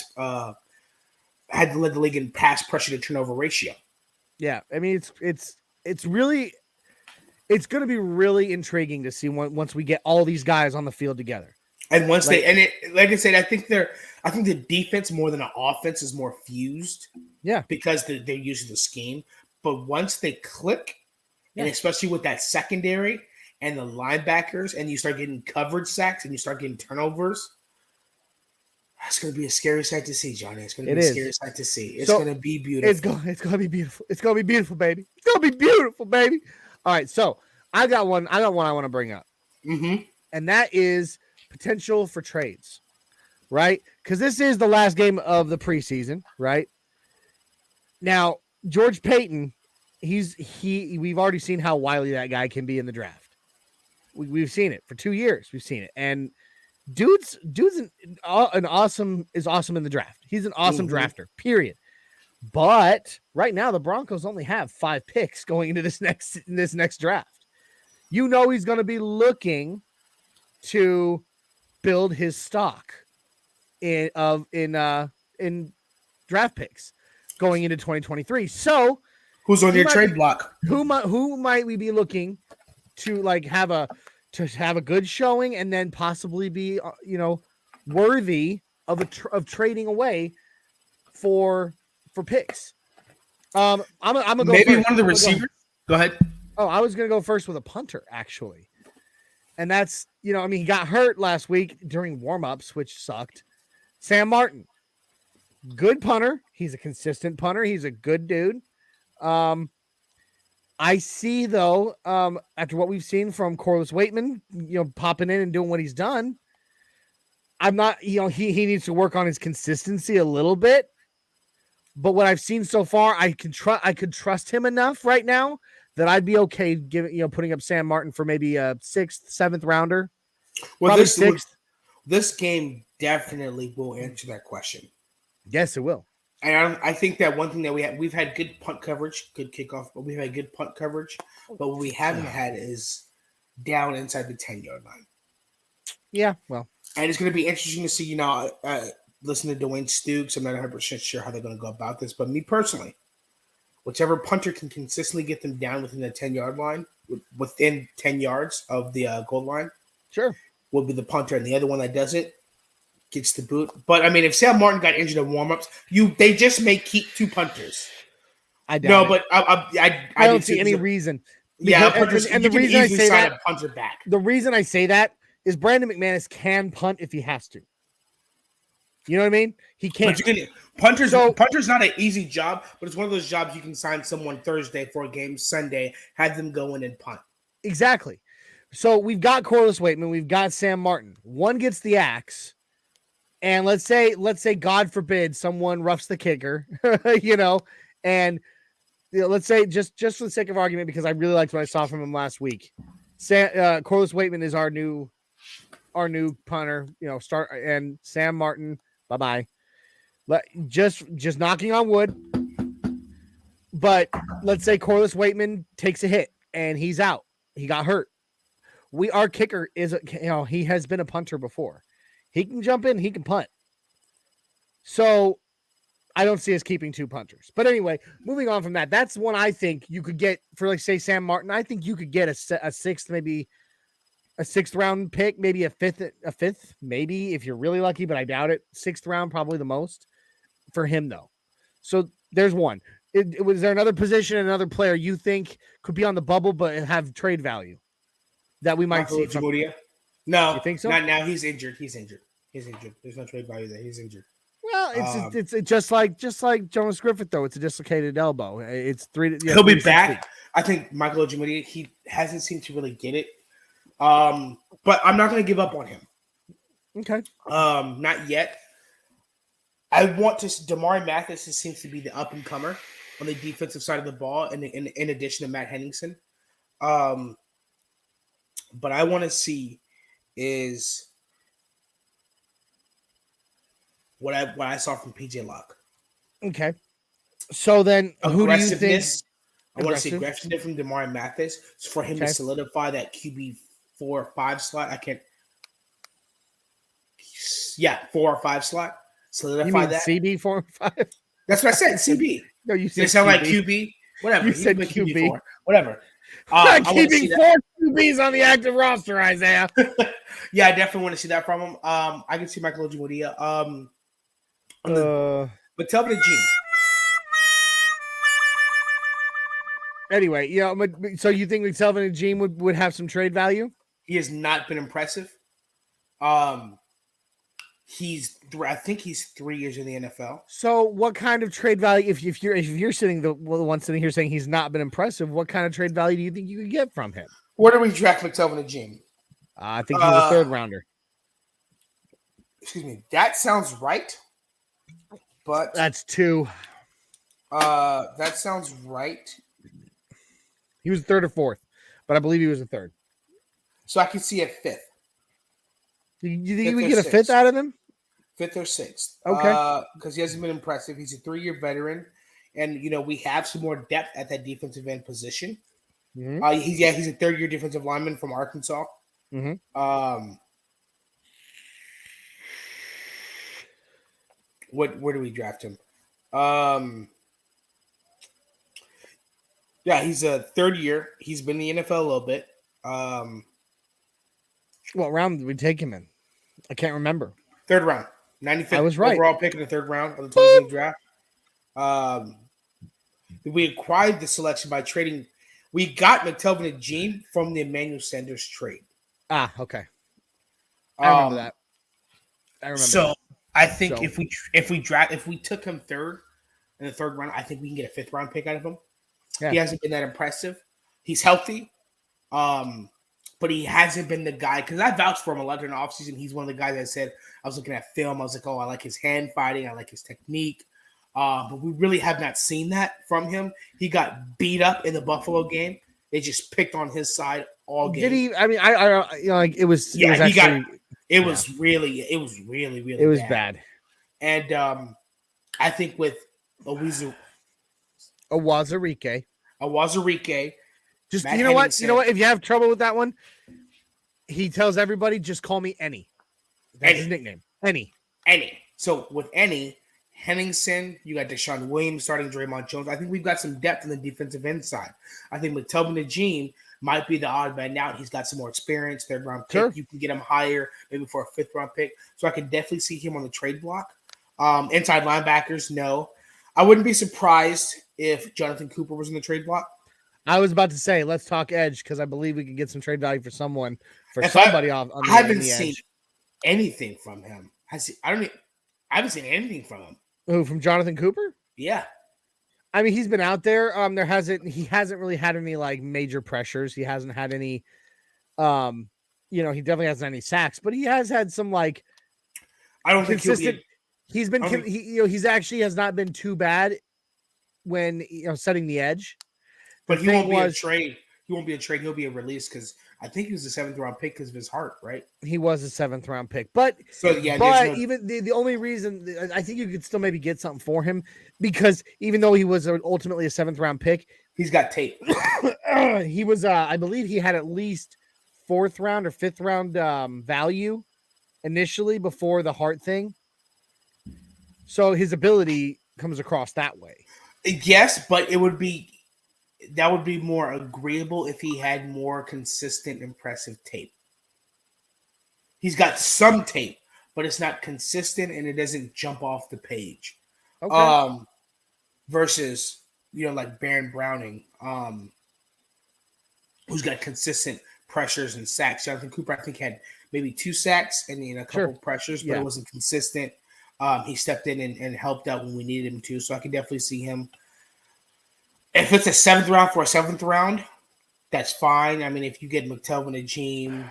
led the league in pass pressure to turnover ratio. Yeah, I mean it's really going to be really intriguing to see once we get all these guys on the field together. And once like I said, I think the defense more than the offense is more fused. Yeah, because they're using the scheme. But once they click, and especially with that secondary and the linebackers, and you start getting coverage sacks and you start getting turnovers, it's going to be a scary sight to see, Johnny. It's going to be a scary sight to see. It's going to be beautiful. It's going to be beautiful. It's going to be beautiful, baby. It's going to be beautiful, baby. All right, so I got one I want to bring up. Mm-hmm. And that is potential for trades, right? Because this is the last game of the preseason, right? Now, George Payton, we've already seen how wily that guy can be in the draft. We've seen it for 2 years. We've seen it. And dude's awesome in the draft. He's an awesome drafter, period. But right now, the Broncos only have 5 picks going into this next draft. He's going to be looking to build his stock in draft picks going into 2023. So, who's on your trade block? Who might we be looking to have a good showing and then possibly be worthy of trading away for picks? I'm gonna go maybe first. One of the receivers. Go ahead. Oh, I was gonna go first with a punter actually, and that's he got hurt last week during warmups, which sucked. Sam Martin, good punter. He's a consistent punter. He's a good dude. I see though, after what we've seen from Corliss Waitman, popping in and doing what he's done, I'm not, he needs to work on his consistency a little bit. But what I've seen so far, I could trust him enough right now that I'd be okay putting up Sam Martin for maybe a 6th, 7th rounder. Well, this game definitely will answer that question. Yes, it will. And I think that one thing that we've had good punt coverage, good kickoff, but we've had good punt coverage. But what we haven't had is down inside the 10-yard line. Yeah, well. And it's going to be interesting to see, listen to Dwayne Stooks. I'm not 100% sure how they're going to go about this. But me personally, whichever punter can consistently get them down within the 10-yard line, within 10 yards of the goal line, sure, will be the punter. And the other one that does it gets the boot. But, I mean, if Sam Martin got injured in warmups, they just may keep 2 punters. I doubt it. I don't see any reason. Because, and the reason I say that, a punter back. The reason I say that is Brandon McManus can punt if he has to. You know what I mean? He can't. Punter's not an easy job, but it's one of those jobs you can sign someone Thursday for a game Sunday, have them go in and punt. Exactly. So we've got Corliss Waitman, we've got Sam Martin. One gets the axe, and let's say God forbid someone roughs the kicker, and let's say just for the sake of argument, because I really liked what I saw from him last week. Corliss Waitman is our new punter, start, and Sam Martin. Bye-bye. Just knocking on wood. But let's say Corliss Waitman takes a hit and he's out. He got hurt. Our kicker is, he has been a punter before. He can jump in, he can punt. So I don't see us keeping 2 punters. But anyway, moving on from that, that's one I think you could get for, say, Sam Martin. I think you could get a 6th, maybe a 6th round pick, maybe a fifth, maybe if you're really lucky, but I doubt it. 6th round, probably the most for him though. So there's one. Was there another position, another player you think could be on the bubble but have trade value that we might see? No, you think so? Not now. He's injured. He's injured. There's no trade value there. He's injured. Well, it's just like Jonas Griffith though. It's a dislocated elbow. It's He'll be back. I think Michael Ojemudia, he hasn't seemed to really get it. But I'm not going to give up on him. Okay. Not yet. I want to. Damari Mathis seems to be the up and comer on the defensive side of the ball, in addition to Matt Henningsen. But I want to see is what I saw from PJ Locke. Okay. So then, who do you think? I want to see aggressiveness from Damari Mathis for him to solidify that QB 4 or 5 slot. 4 or 5ve slot. Solidify that. CB 4 or 5. That's what I said. CB. No, you said. Did it sound like QB? Whatever. You said QB. Whatever. Not keeping 4 QBs on the active roster, Isaiah. Yeah, I definitely want to see that from him. I can see Michael Ojemudia. But tell me the G. Anyway, so you think McTelvin and Gene would have some trade value? He has not been impressive. I think he's 3 years in the NFL. So what kind of trade value, if you're sitting the one sitting here saying he's not been impressive, what kind of trade value do you think you could get from him? Where do we draft McTelvin and Gene? I think he's a 3rd rounder. Excuse me. That sounds right. But that's 2. That sounds right. He was 3rd or 4th, but I believe he was a 3rd. So I can see a 5th. You think we get a 5th out of him? 5th or 6th. Okay. Because he hasn't been impressive. He's a 3-year veteran. And, we have some more depth at that defensive end position. Mm-hmm. He's a 3rd-year defensive lineman from Arkansas. Mm-hmm. Where do we draft him? Yeah, he's a 3rd year. He's been in the NFL a little bit. What round did we take him in? I can't remember. 3rd round. 95th I was right. Overall pick in the 3rd round of the 2020 draft. We acquired the selection by trading. We got McTelvin and Gene from the Emmanuel Sanders trade. Okay. I remember that. So I think if we took him 3rd in the 3rd round, I think we can get a 5th round pick out of him. Yeah. He hasn't been that impressive. He's healthy. But he hasn't been the guy, because I vouched for him a lot during the offseason. He's one of the guys that said, I was looking at film. I was like, I like his hand fighting. I like his technique. But we really have not seen that from him. He got beat up in the Buffalo game. They just picked on his side all game. Did he? I mean, it was. Yeah, it was really bad. And I think with Awazarike. Just Matt Henningsen. You know what? If you have trouble with that one, he tells everybody, just call me Any. That's his nickname. Any. So with Any, Henningsen, you got Deshaun Williams starting Draymond Jones. I think we've got some depth on the defensive end side. I think McTelvin and Gene might be the odd man out. He's got some more experience, 3rd round pick. Sure. You can get him higher, maybe for a 5th round pick. So I can definitely see him on the trade block. Inside linebackers, no. I wouldn't be surprised if Jonathan Cooper was in the trade block. I was about to say, let's talk edge, because I believe we can get some trade value for somebody off. I haven't seen anything from him. I haven't seen anything from him. Who, from Jonathan Cooper? Yeah. I mean, he's been out there. He hasn't really had any like major pressures. He hasn't had any, he definitely hasn't had any sacks, but he has had some like. I don't consistent. Think he's actually has not been too bad when setting the edge. But he won't be a trade. He won't be a trade. He'll be a release, because I think he was a 7th round pick because of his heart, right? He was a 7th round pick, but even the only reason I think you could still maybe get something for him, because even though he was ultimately a 7th round pick, he's got tape. He was, I believe, he had at least 4th round or 5th round value initially before the heart thing. So his ability comes across that way. Yes, but that would be more agreeable if he had more consistent, impressive tape. He's got some tape, but it's not consistent and it doesn't jump off the page. Okay. Versus like Baron Browning, who's got consistent pressures and sacks. Jonathan Cooper, I think, had maybe 2 sacks and a couple pressures, but it wasn't consistent. He stepped in and helped out when we needed him to, so I can definitely see him. If it's a 7th round for a 7th round, that's fine. I mean, if you get McTelvin, Ajim,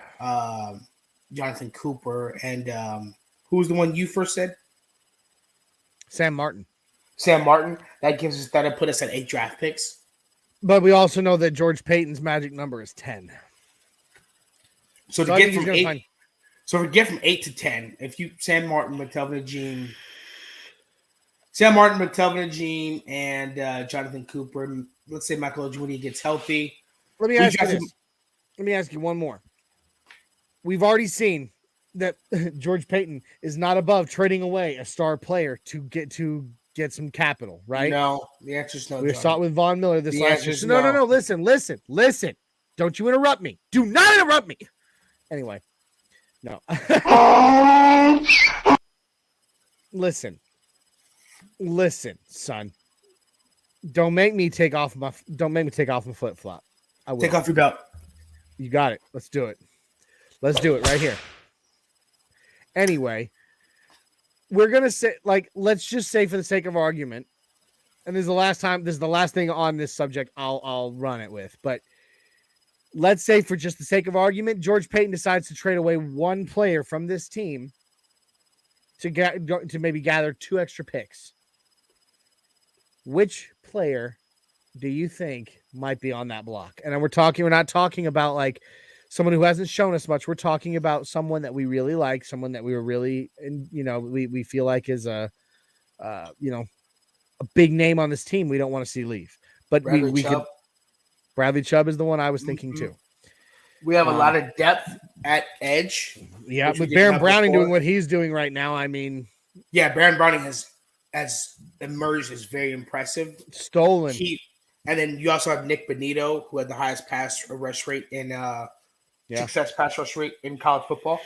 Jonathan Cooper, and who was the one you first said? Sam Martin. That'll put us at 8 draft picks. But we also know that George Payton's magic number is 10. So to get from 8, so if we get from 8 to 10, if you Sam Martin, McTelvin, Ajim, and Jonathan Cooper. Let's say Michael Ojwini gets healthy. Let me ask you one more. We've already seen that George Payton is not above trading away a star player to get some capital, right? No, the answer is no. We saw it with Von Miller this last year. No. Listen. Don't you interrupt me. Do not interrupt me. Anyway, no. Listen, son. Don't make me take off my flip flop. I will. Take off your belt. You got it. Let's do it. Let's do it right here. Anyway, we're gonna say, let's just say for the sake of argument, and this is the last thing on this subject I'll run it with, but let's say for just the sake of argument, George Payton decides to trade away one player from this team to maybe gather 2 extra picks. Which player do you think might be on that block? And we're not talking about someone who hasn't shown us much. We're talking about someone that we really like, someone that we were really, we feel like is a big name on this team. We don't want to see leave, but Bradley Chubb is the one I was thinking too. We have a lot of depth at edge. Yeah, with Baron Browning doing what he's doing right now, I mean, yeah, Baron Browning has emerged as very impressive. Stolen. And then you also have Nick Bonito, who had the highest pass rush rate in success pass rush rate in college football.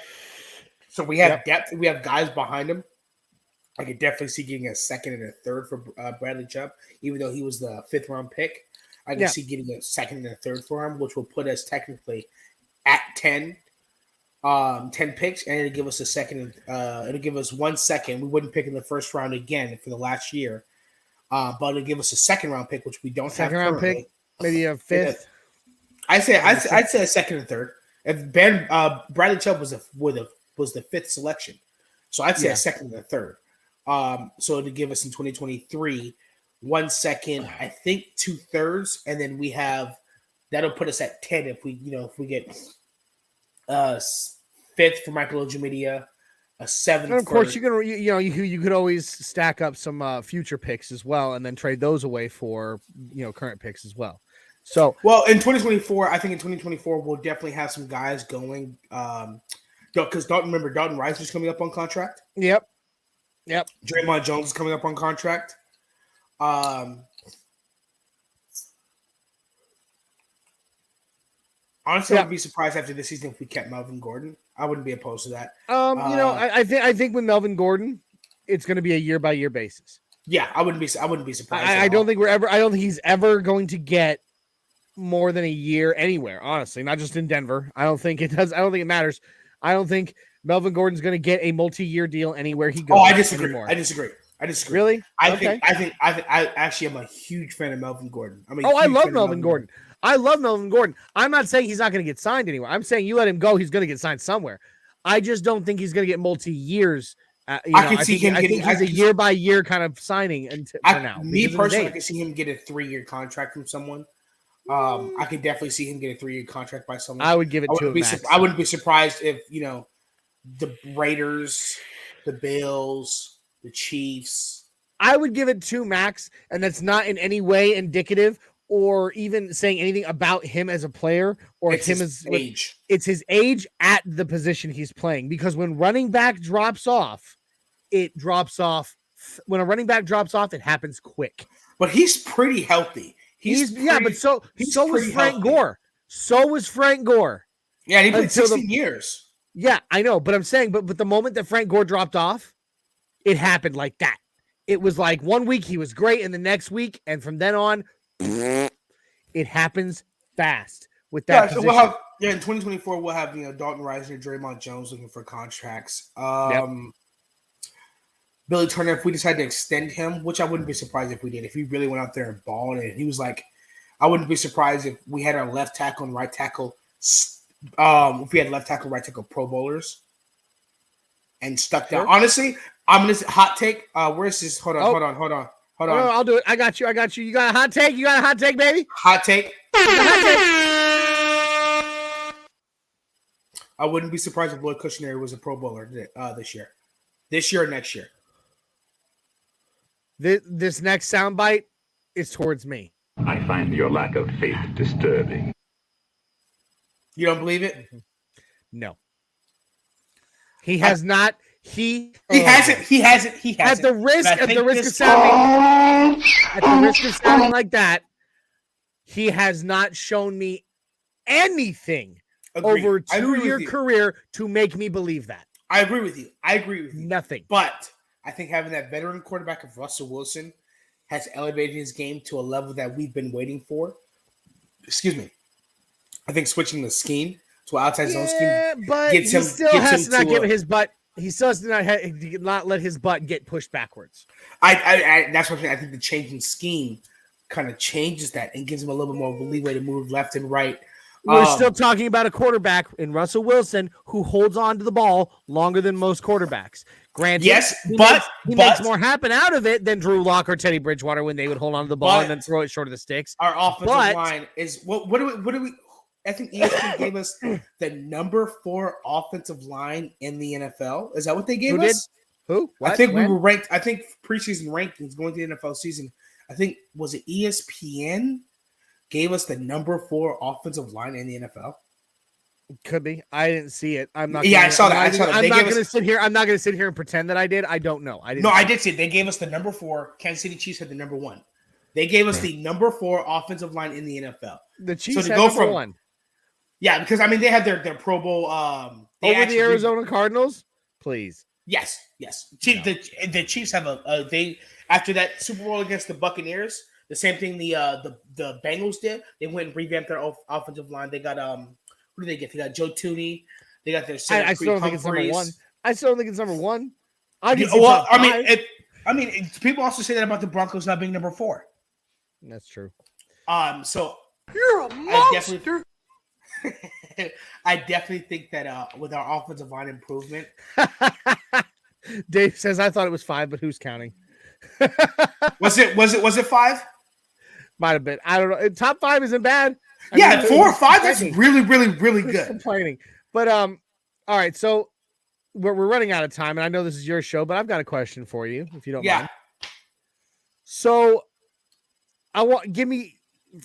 So we have depth. We have guys behind him. I could definitely see getting a 2nd and a 3rd for Bradley Chubb, even though he was the 5th round pick. I can see getting a 2nd and a 3rd for him, which will put us technically at 10 picks, and it'll give us a second. It'll give us 1 second. We wouldn't pick in the 1st round again for the last year, but it'll give us a 2nd round pick, which we don't have. 2nd round pick, maybe a 5th. I'd say a 2nd and 3rd. If Bradley Chubb was the 5th selection, so I'd say a 2nd and a 3rd. So it'll give us in 2023 1 second, I think 2 thirds, and then that'll put us at 10 if we get 5th for Michael Ojwini, a 7th. And of course, you could always stack up some future picks as well, and then trade those away for current picks as well. So, in 2024, I think in 2024 we'll definitely have some guys going. Because Dalton Rice is coming up on contract. Yep. Draymond Jones is coming up on contract. Honestly, I would be surprised after this season if we kept Melvin Gordon. I wouldn't be opposed to that. I think with Melvin Gordon, it's going to be a year by year basis. Yeah, I wouldn't be surprised. I don't think he's ever going to get more than a year anywhere. Honestly, not just in Denver. I don't think it does. I don't think it matters. I don't think Melvin Gordon's going to get a multi-year deal anywhere he goes. Oh, I disagree. Anymore. I disagree. Really? I actually am a huge fan of Melvin Gordon. I love Melvin Gordon. I love Melvin Gordon. I'm not saying he's not going to get signed anywhere. I'm saying you let him go, he's going to get signed somewhere. I just don't think he's going to get multi-years. I think he's a year by year kind of signing for now. Me personally, I can see him get a 3-year contract from someone. I could definitely see him get a 3-year contract by someone. I would give it to him. I wouldn't be surprised if the Raiders, the Bills, the Chiefs. I would give it 2 max, and that's not in any way indicative or even saying anything about him as a player or it's him his age. It's his age at the position he's playing, because when running back drops off, it drops off. When a running back drops off, it happens quick. But he's pretty healthy. But so was Frank Gore. So was Frank Gore. Yeah, and he played 16 years. Yeah, I know, but I'm saying, but the moment that Frank Gore dropped off, it happened like that. it was like 1 week he was great, and the next week, and from then on, it happens fast with that So position. in 2024 we'll have Dalton Risner, Draymond Jones looking for contracts. Billy Turner, if we decide to extend him, which I wouldn't be surprised if we did, if he really went out there and balled, and he was like, I wouldn't be surprised if we had our left tackle and right tackle, if we had left tackle, right tackle Pro Bowlers, and stuck down. Honestly, I'm gonna hot take. Where's this? Hold on. No, I'll do it. I got you. You got a hot take? You got a hot take, baby? Hot take. I wouldn't be surprised if Lloyd Cushenberry was a Pro Bowler this year. This year or next year. This next soundbite is towards me. I find your lack of faith disturbing. You don't believe it? No. He has not. He hasn't. At the risk of sounding like that, he has not shown me anything over a 2-year career to make me believe that. I agree with you. Nothing. But I think having that veteran quarterback of Russell Wilson has elevated his game to a level that we've been waiting for. Excuse me. I think switching the scheme to an outside zone scheme he still has to not give his butt. He still has to not let his butt get pushed backwards. That's what I think the changing scheme kind of changes that and gives him a little bit more leeway to move left and right. We're still talking about a quarterback in Russell Wilson who holds on to the ball longer than most quarterbacks. Granted, yes, he makes more happen out of it than Drew Lock or Teddy Bridgewater when they would hold on to the ball and then throw it short of the sticks. Our offensive line is what do we? I think ESPN gave us the number 4 offensive line in the NFL. Is that what they gave us? Who? What? I think we were ranked. I think preseason rankings going to the NFL season. I think was it ESPN gave us the number 4 offensive line in the NFL. Could be. I didn't see it. I'm not. I saw that. I'm not going to sit here. I'm not going to sit here and pretend that I did. I don't know. I did see it. They gave us the number 4. Kansas City Chiefs had the number 1. They gave us the number 4 offensive line in the NFL. The Chiefs had number 1. Yeah, because I mean they had their Pro Bowl over the Arizona Cardinals. Please. Yes. The Chiefs have they after that Super Bowl against the Buccaneers. The same thing the Bengals did. They went and revamped their offensive line. They got who did they get? They got Joe Tooney. They got their center. I still don't think it's number 1. I still don't think it's number 1. I mean, people also say that about the Broncos not being number 4. That's true. So you're a monster. I definitely think that with our offensive line improvement. Dave says I thought it was 5, but who's counting? Was it 5? Might have been. I don't know. Top 5 isn't bad. 4 or 5. That's really, really, really good. Complaining, but all right. So we're running out of time, and I know this is your show, but I've got a question for you, if you don't mind. So give me,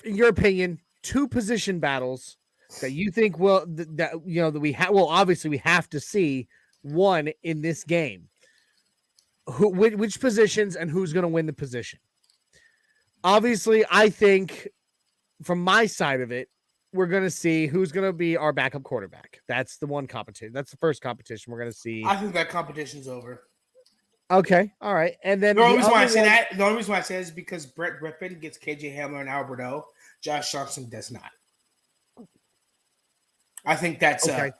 in your opinion, 2 position battles that you think obviously we have to see one in this game. Which positions and who's going to win the position? Obviously, I think from my side of it, we're going to see who's going to be our backup quarterback. That's the one competition. That's the first competition we're going to see. I think that competition's over. Okay. All right. And then the only reason why I say that is because Brett Rippon gets KJ Hamler and Albert O. Josh Johnson does not. I think that's an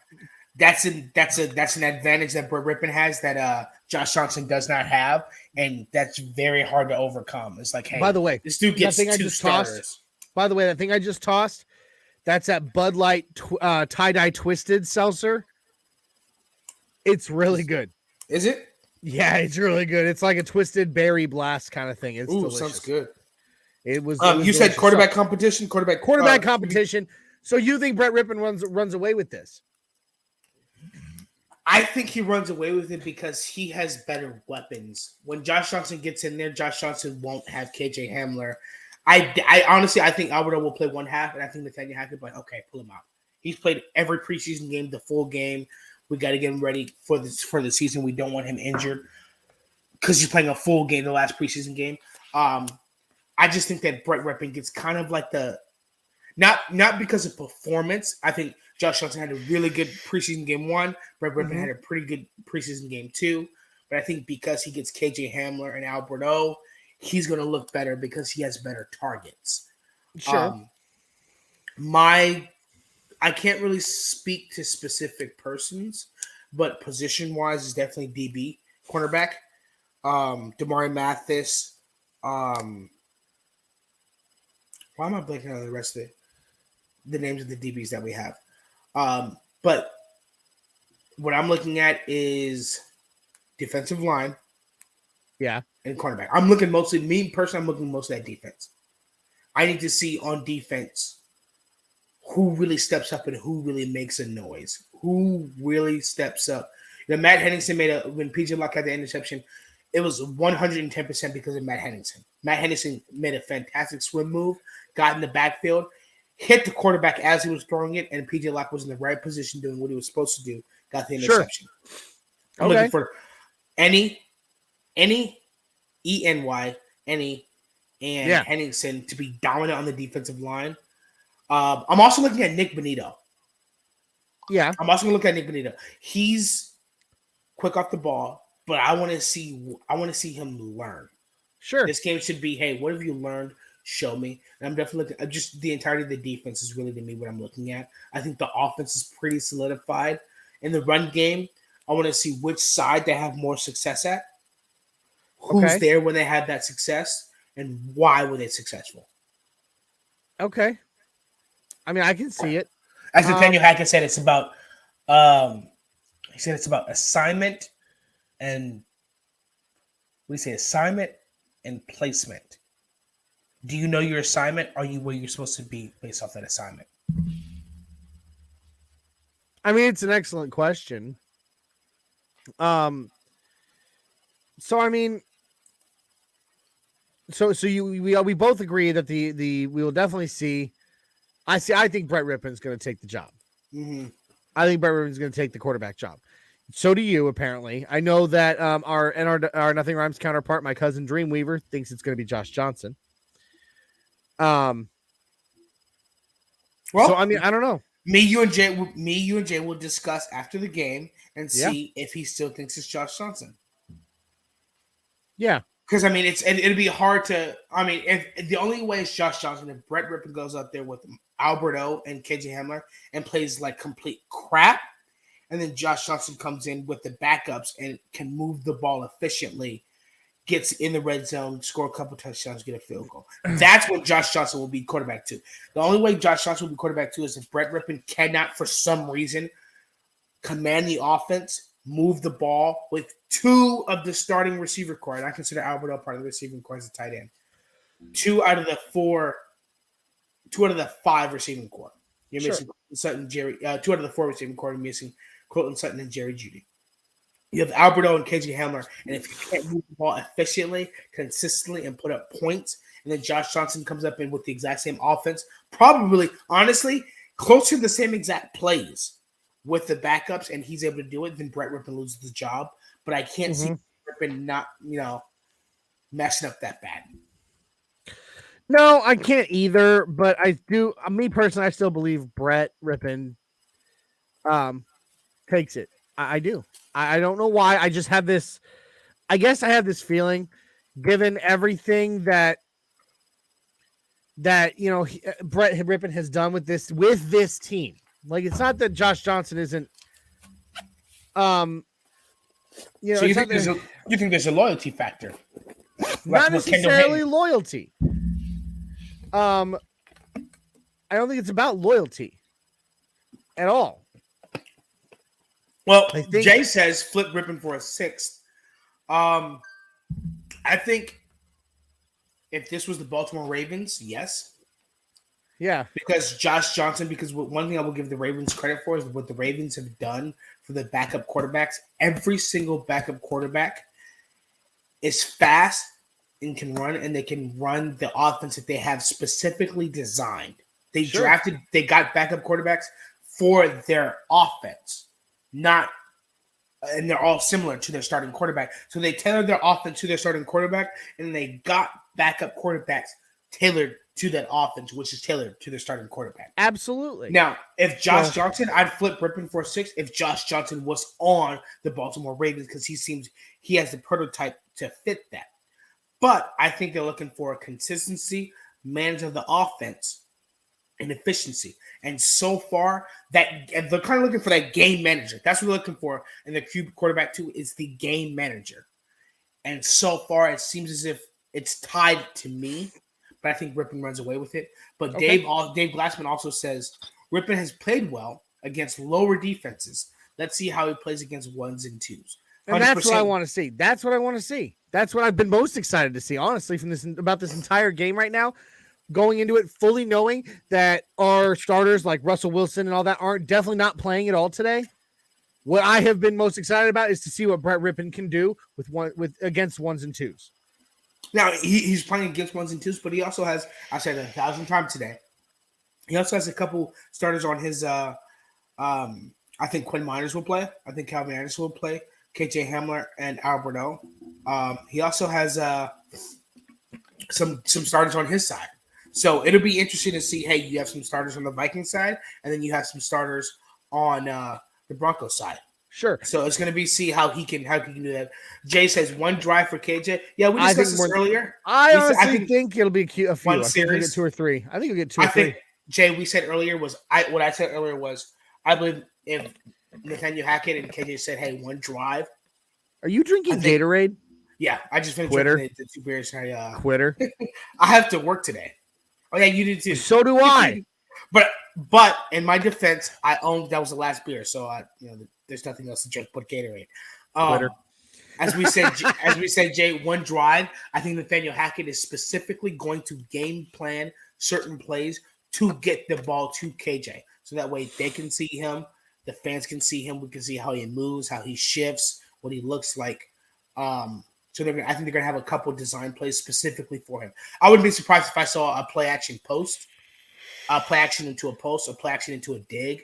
advantage that Brett Rippon has that Josh Johnson does not have, and that's very hard to overcome. It's like, hey, by the way, this dude gets 2 starters. By the way, that thing I just tossed, that's that Bud Light tie-dye twisted seltzer. It's really good. Is it? Yeah, it's really good. It's like a twisted berry blast kind of thing. It's delicious. Sounds good. It was. You said quarterback competition. Quarterback competition. So you think Brett Rippon runs away with this? I think he runs away with it because he has better weapons. When Josh Johnson gets in there, Josh Johnson won't have KJ Hamler. I honestly think Alberto will play one half, and I think Nathaniel Hackett will be like, okay, pull him out. He's played every preseason game, the full game. We got to get him ready for the season. We don't want him injured because he's playing a full game, the last preseason game. I just think that Brett Rippon gets kind of like not because of performance. I think Josh Johnson had a really good preseason game 1. Brett Rippon had a pretty good preseason game 2. But I think because he gets KJ Hamler and Albert O, he's going to look better because he has better targets. Sure. I can't really speak to specific persons, but position-wise is definitely DB, cornerback. Damari Mathis. Why am I blanking on the rest of the names of the DBs that we have? But what I'm looking at is defensive line. Yeah. And cornerback. I'm looking mostly at defense. I need to see on defense who really steps up and who really makes a noise. Who really steps up. Matt Henningsen when PJ Locke had the interception, it was 110% because of Matt Henningsen. Matt Henningsen made a fantastic swim move, got in the backfield, hit the quarterback as he was throwing it, and PJ Locke was in the right position doing what he was supposed to do, got the interception. Sure. I'm looking for Eny, E-N-Y, and Henningsen to be dominant on the defensive line. I'm also looking at Nick Bonito. Yeah. I'm also going to look at Nick Bonito. He's quick off the ball, but I want to see him learn. Sure. This game should be, hey, what have you learned? Show me. And I'm definitely looking, just the entirety of the defense is really to me what I'm looking at. I think the offense is pretty solidified. In the run game, I want to see which side they have more success at. Who's there when they had that success, and why were they successful? Okay. I mean, I can see it. As Nathaniel Hackett said, it's about assignment and assignment and placement. Do you know your assignment? Are you where you're supposed to be based off that assignment? I mean, it's an excellent question. So I mean, we both agree that we will definitely see. I think Brett Rippon's going to take the job. Mm-hmm. I think Brett Rippon's going to take the quarterback job. So do you, apparently. I know that our Nothing Rhymes counterpart, my cousin Dreamweaver, thinks it's going to be Josh Johnson. So I mean, I don't know. Me, you, and Jay will discuss after the game and see if he still thinks it's Josh Johnson. Yeah. Because, I mean, it'll be hard to – I mean, if the only way is Josh Johnson, if Brett Rippon goes up there with Albert O and KJ Hamler and plays like complete crap, and then Josh Johnson comes in with the backups and can move the ball efficiently, gets in the red zone, score a couple touchdowns, get a field goal. That's when Josh Johnson will be quarterback 2. The only way Josh Johnson will be quarterback 2 is if Brett Rippon cannot, for some reason, command the offense, move the ball with 2 of the starting receiver core. And I consider Albert O part of the receiving core as a tight end. 2 out of the 5 receiving core. You're missing Sutton, Jerry. 2 out of the 4 receiving core, you're missing Cortland Sutton and Jerry Jeudy. You have Albert O and KJ Hamler, and if you can't move the ball efficiently, consistently, and put up points, and then Josh Johnson comes up in with the exact same offense, probably, honestly, close to the same exact plays with the backups, and he's able to do it, then Brett Rippon loses the job. But I can't see Rippon not, messing up that bad. No, I can't either, but I do. Me personally, I still believe Brett Rippon takes it. I do. I don't know why. I just have this. I guess I have this feeling, given everything that Brett Rippon has done with this team. Like, it's not that Josh Johnson isn't. So you think there's a loyalty factor? Not necessarily loyalty. I don't think it's about loyalty at all. Well, Jay says flip Rippon for a 6th. I think if this was the Baltimore Ravens, yes. Yeah. Because Josh Johnson, one thing I will give the Ravens credit for is what the Ravens have done for the backup quarterbacks. Every single backup quarterback is fast and can run, and they can run the offense that they have specifically designed. They got backup quarterbacks for their offense. And they're all similar to their starting quarterback. So they tailored their offense to their starting quarterback, and they got backup quarterbacks tailored to that offense, which is tailored to their starting quarterback. Absolutely. Now, if Josh Johnson, I'd flip Ripken for 6 if Josh Johnson was on the Baltimore Ravens because he has the prototype to fit that. But I think they're looking for a consistency, manage of the offense, and efficiency. And so far, and they're kind of looking for that game manager. That's what they're looking for. And the QB quarterback, too, is the game manager. And so far, it seems as if it's tied to me. But I think Ripken runs away with it. But Dave Glassman also says Ripken has played well against lower defenses. Let's see how he plays against 1s and 2s. 100%. And that's what I want to see. That's what I want to see. That's what I've been most excited to see, honestly, from about this entire game right now. Going into it fully knowing that our starters like Russell Wilson and all that aren't definitely not playing at all today. What I have been most excited about is to see what Brett Ripken can do against 1s and 2s. Now, he's playing against 1s and 2s, but he also has, I said 1,000 times today, he also has a couple starters on his, I think Quinn Miners will play. I think Calvin Anderson will play. KJ Hamler and Alberto. He also has some starters on his side. So it'll be interesting to see, hey, you have some starters on the Vikings side, and then you have some starters on the Broncos side. Sure. So it's going to be see how he can do that. Jay says 1 drive for KJ. Yeah, we discussed this earlier. I honestly think it'll be a few. One I think series. we'll get 2 or 3. I think we'll get 2 or 3. Think, Jay, we said earlier what I said earlier was I believe if Nathaniel Hackett and KJ said, hey, 1 drive. Are you drinking Gatorade? Yeah, I just finished drinking the 2 beers. Quitter. I have to work today. Oh yeah, you did too. So do I. But in my defense, that was the last beer, so there's nothing else to drink but Gatorade. As we said, Jay, 1 drive. I think Nathaniel Hackett is specifically going to game plan certain plays to get the ball to KJ, so that way they can see him, the fans can see him, we can see how he moves, how he shifts, what he looks like. So I think they're going to have a couple design plays specifically for him. I wouldn't be surprised if I saw a play action post, a play action into a post, a play action into a dig.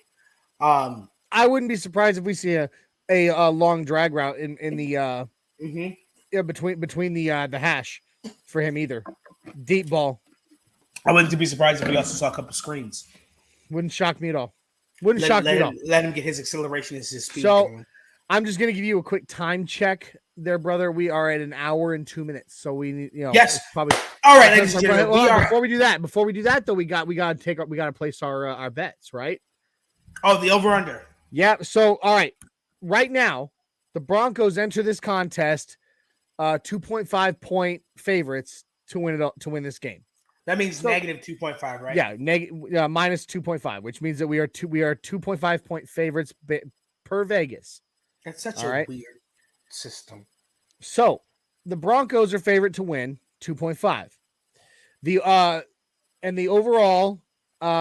I wouldn't be surprised if we see a long drag route in the between the hash for him either. Deep ball. I wouldn't be surprised if we also saw a couple screens. Wouldn't shock me at all. Let him get his acceleration and his speed. So going. I'm just going to give you a quick time check there, brother. We are at 1 hour and 2 minutes. So we need, yes, probably. All right, ladies and gentlemen. Before we do that, though, we got to place our bets, right? Oh, the over under. Yeah. So, all right. Right now, the Broncos enter this contest 2.5 point favorites to win this game. That means negative 2.5, right? Yeah, minus 2.5, which means that we are 2.5 point favorites per Vegas. That's such a weird system. So the Broncos are favorite to win 2.5. The overall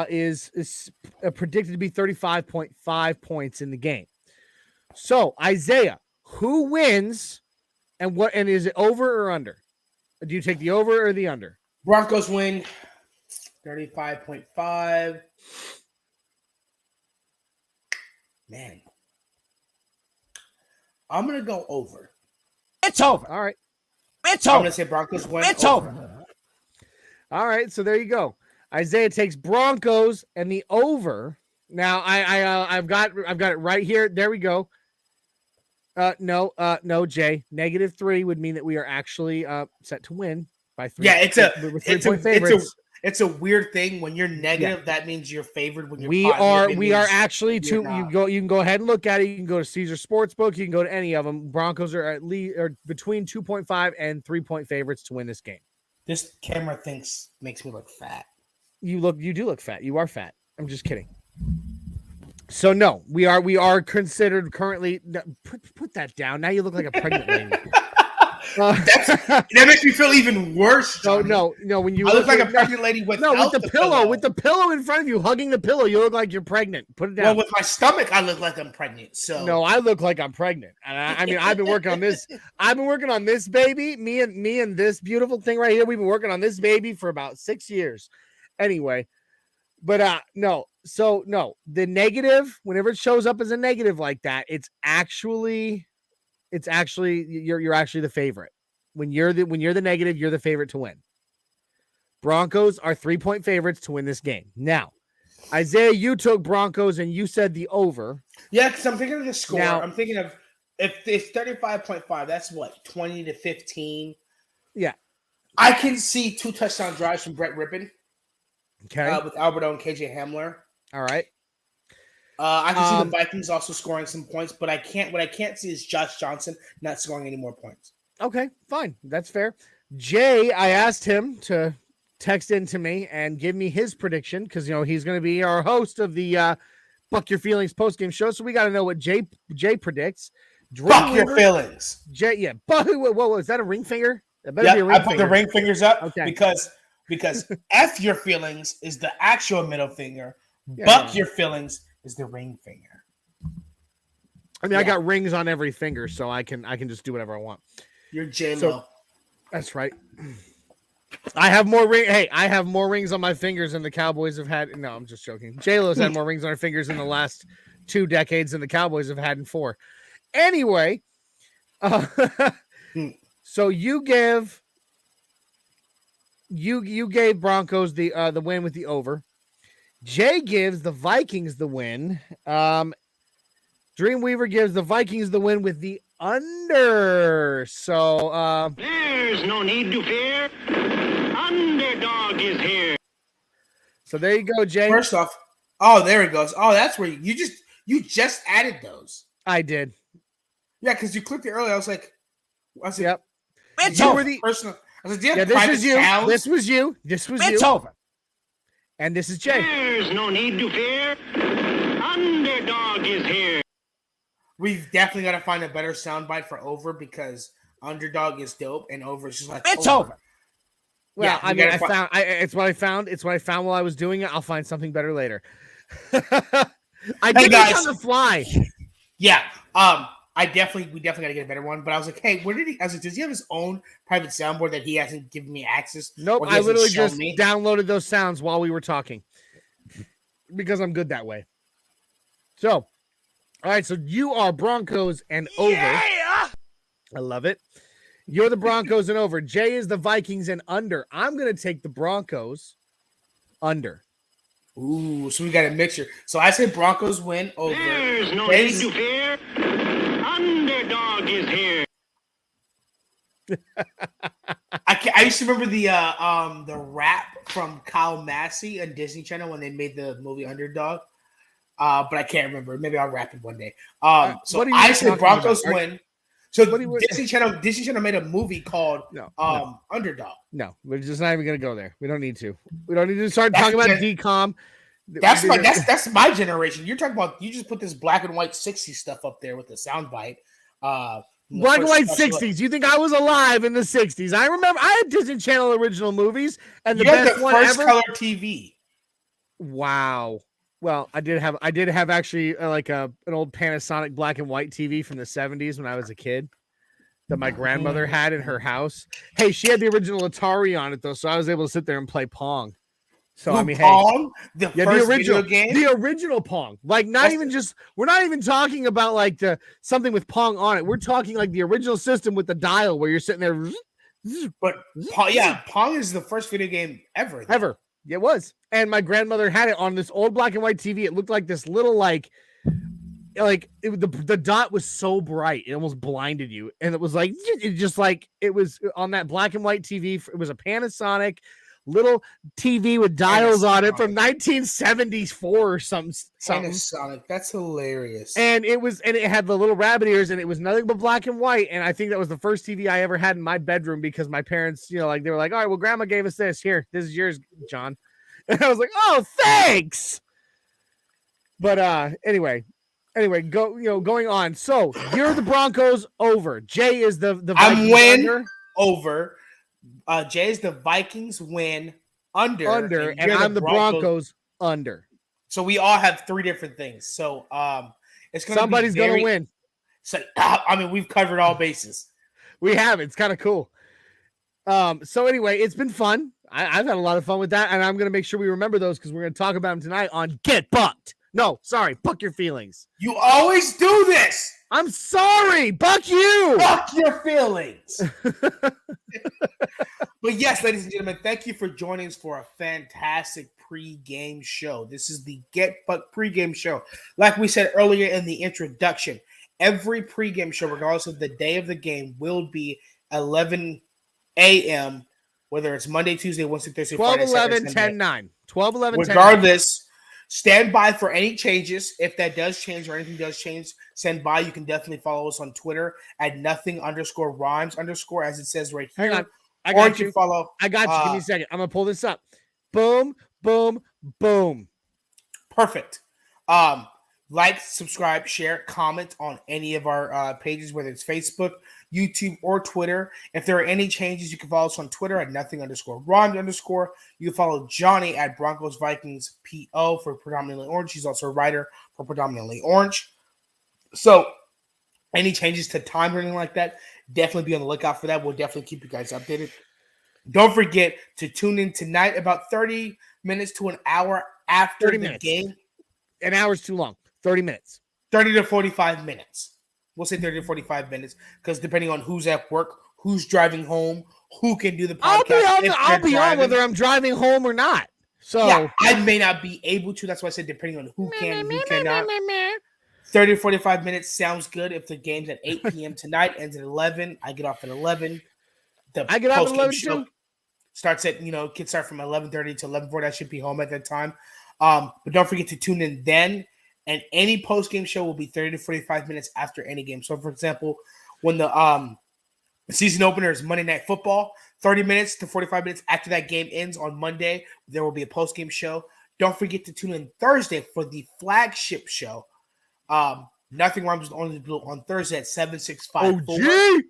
is predicted to be 35.5 points in the game. So Isaiah, who wins and is it over or under? Do you take the over or the under? Broncos win 35.5. Man. I'm going to go over. It's over. All right. It's over. I'm going to say Broncos win. It's over. All right. So there you go. Isaiah takes Broncos and the over. Now I've got it right here. There we go. No, Jay. -3 would mean that we are actually set to win by 3. Yeah, it's a weird thing when you're negative. Yeah. That means you're favored. When you're we are actually two. You can go ahead and look at it. You can go to Caesar Sportsbook. You can go to any of them. Broncos are at least between 2.5 and 3 point favorites to win this game. This camera makes me look fat. You do look fat. You are fat. I'm just kidding. So no, we are considered currently. Put that down. Now you look like a pregnant lady. That makes me feel even worse. No. When you look like a pregnant lady with the pillow, with the pillow in front of you, hugging the pillow, you look like you're pregnant. Put it down. Well, with my stomach, I look like I'm pregnant. So no, I look like I'm pregnant. And I mean, I've been working on this. I've been working on this baby. Me and this beautiful thing right here. We've been working on this baby for about 6 years. Anyway, but no. So no, the negative. Whenever it shows up as a negative like that, it's actually you're actually the favorite. When you're the negative, you're the favorite to win. Broncos are 3-point favorites to win this game. Now, Isaiah, you took Broncos and you said the over. Yeah, because I'm thinking of the score. Now, I'm thinking of if it's 35.5, that's what, 20 to 15? Yeah. I can see 2 touchdown drives from Brett Rippon. Okay. With Alberto and KJ Hamler. All right. I can see the Vikings also scoring some points, but what I can't see is Josh Johnson not scoring any more points. Okay, fine. That's fair. Jay, I asked him to text into me and give me his prediction because he's going to be our host of the Buck Your Feelings postgame show. So we got to know what Jay predicts. Buck your feelings. Jay, yeah. Whoa, is that a ring finger? That better be a ring finger. I put the ring fingers up because F your feelings is the actual middle finger. Buck your feelings is the ring finger. I mean, I got rings on every finger, so I can just do whatever I want. You're J-Lo. So, that's right. I have more rings on my fingers than the Cowboys have had. No, I'm just joking. J-Lo's had more rings on her fingers in the last 2 decades than the Cowboys have had in 4. Anyway, so you gave Broncos the win with the over. Jay gives the Vikings the win. Dreamweaver gives the Vikings the win with the under. So there's no need to fear. Underdog is here. So there you go, Jay. First off, there it goes. Oh, that's where you just added those. I did. Yeah, because you clicked it earlier. I was like, yep. It's over. Personal. I was like, this was you. Cows? This was you. It's over. And this is Jay. There's no need to fear. Underdog is here. We've definitely got to find a better soundbite for over because underdog is dope and over is just like it's over. Well, yeah, it's what I found. It's what I found while I was doing it. I'll find something better later. I did it on the fly. Yeah. We definitely got to get a better one. But I was like, hey, does he have his own private soundboard that he hasn't given me access? Nope. I literally just downloaded those sounds while we were talking because I'm good that way. So, all right. So you are Broncos and over. Yeah! I love it. You're the Broncos and over. Jay is the Vikings and under. I'm going to take the Broncos under. Ooh, so we got a mixture. So I say Broncos win over. There's no need to fear. Underdog is here. I used to remember the rap from Kyle Massey on Disney Channel when they made the movie Underdog. But I can't remember. Maybe I'll rap it one day. So I say Broncos win. So Disney Channel made a movie called Underdog. No, we're just not even going to go there. We don't need to. We don't need to start talking about DCOM. That's my generation. You're talking about, you just put this black and white 60s stuff up there with the soundbite. Black and white 60s. You think I was alive in the 60s? I remember I had Disney Channel original movies and the best one ever. First color TV. Wow. Well, I did have actually like an old Panasonic black and white TV from the 70s when I was a kid that my grandmother had in her house. Hey, she had the original Atari on it though, so I was able to sit there and play Pong. So I mean, Pong, hey, the original game, the original Pong, like we're not even talking about like something with Pong on it. We're talking like the original system with the dial where you're sitting there. But Pong is the first video game ever. Ever. It was. And my grandmother had it on this old black and white TV. It looked like this little the dot was so bright. It almost blinded you. And it was like, it was on that black and white TV. It was a Panasonic little TV with dials on it from 1974 or something. Panasonic. That's hilarious. And it had the little rabbit ears and it was nothing but black and white. And I think that was the first TV I ever had in my bedroom because my parents, they were like, all right, well, grandma gave us this. Here, this is yours, John. And I was like, oh, thanks. But anyway, going on. So you're the Broncos over. Jay is the Vikings I'm win under. Over. Jay is the Vikings win under, and I'm the Broncos under. So we all have 3 different things. So it's gonna somebody's gonna win. So I mean, we've covered all bases. We have. It's kind of cool. So anyway, it's been fun. I've had a lot of fun with that, and I'm gonna make sure we remember those because we're gonna talk about them tonight on Get Bucked No, sorry. Buck your feelings. You always do this. I'm sorry. Buck you. Fuck your feelings. But yes, ladies and gentlemen, thank you for joining us for a fantastic pregame show. This is the Get Buck pregame show. Like we said earlier in the introduction, every pregame show, regardless of the day of the game, will be 11 a.m., whether it's Monday, Tuesday, Wednesday, Thursday, 12, Friday, 11, Saturday, 10, 9. 12, 11, 10, 9. Regardless, stand by for any changes. If that does change or anything does change, stand by. You can definitely follow us on Twitter at nothing_rhymes_ as it says right here. Hang on. I got you. Follow. I got you. Give me a second. I'm going to pull this up. Boom, boom, boom. Perfect. Like, subscribe, share, comment on any of our pages, whether it's Facebook, YouTube, or Twitter. If there are any changes, you can follow us on Twitter at nothing_rhymes_. You can follow Johnny at Broncos Vikings PO for Predominantly Orange. He's also a writer for Predominantly Orange. So any changes to time or anything like that, definitely be on the lookout for that. We'll definitely keep you guys updated. Don't forget to tune in tonight about 30 minutes to an hour after the game. An hour's too long. 30 minutes. 30 to 45 minutes. We'll say 30 to 45 minutes because depending on who's at work, who's driving home, who can do the podcast. I'll be on whether I'm driving home or not. So yeah, I may not be able to. That's why I said depending on who can and who cannot. 30 to 45 minutes sounds good. If the game's at 8 p.m. tonight, ends at 11, I get off at 11. I get off at 11 too. Starts at, kids start from 11:30 to 11:40. I should be home at that time. But don't forget to tune in then. And any post-game show will be 30 to 45 minutes after any game. So, for example, when the season opener is Monday Night Football, 30 minutes to 45 minutes after that game ends on Monday, there will be a post-game show. Don't forget to tune in Thursday for the flagship show. Nothing Rhymes with Only Blue on Thursday at 7:654.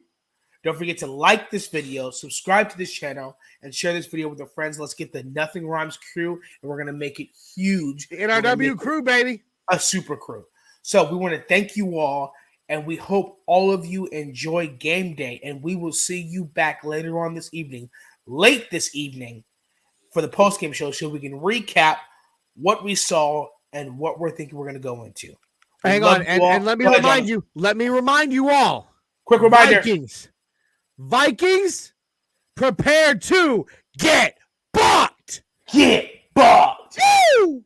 Don't forget to like this video, subscribe to this channel, and share this video with your friends. Let's get the Nothing Rhymes crew, and we're going to make it huge. NRW crew, baby. A super crew. So we want to thank you all, and we hope all of you enjoy game day, and we will see you back later on this evening, late this evening, for the post-game show so we can recap what we saw and what we're thinking we're going to go into. Hang on, and let me remind you. Let me remind you all. Quick reminder. Vikings, prepare to get bucked. Get bucked. Woo!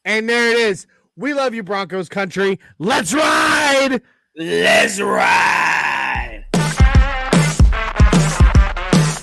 And there it is. We love you, Broncos country. Let's ride. Let's ride.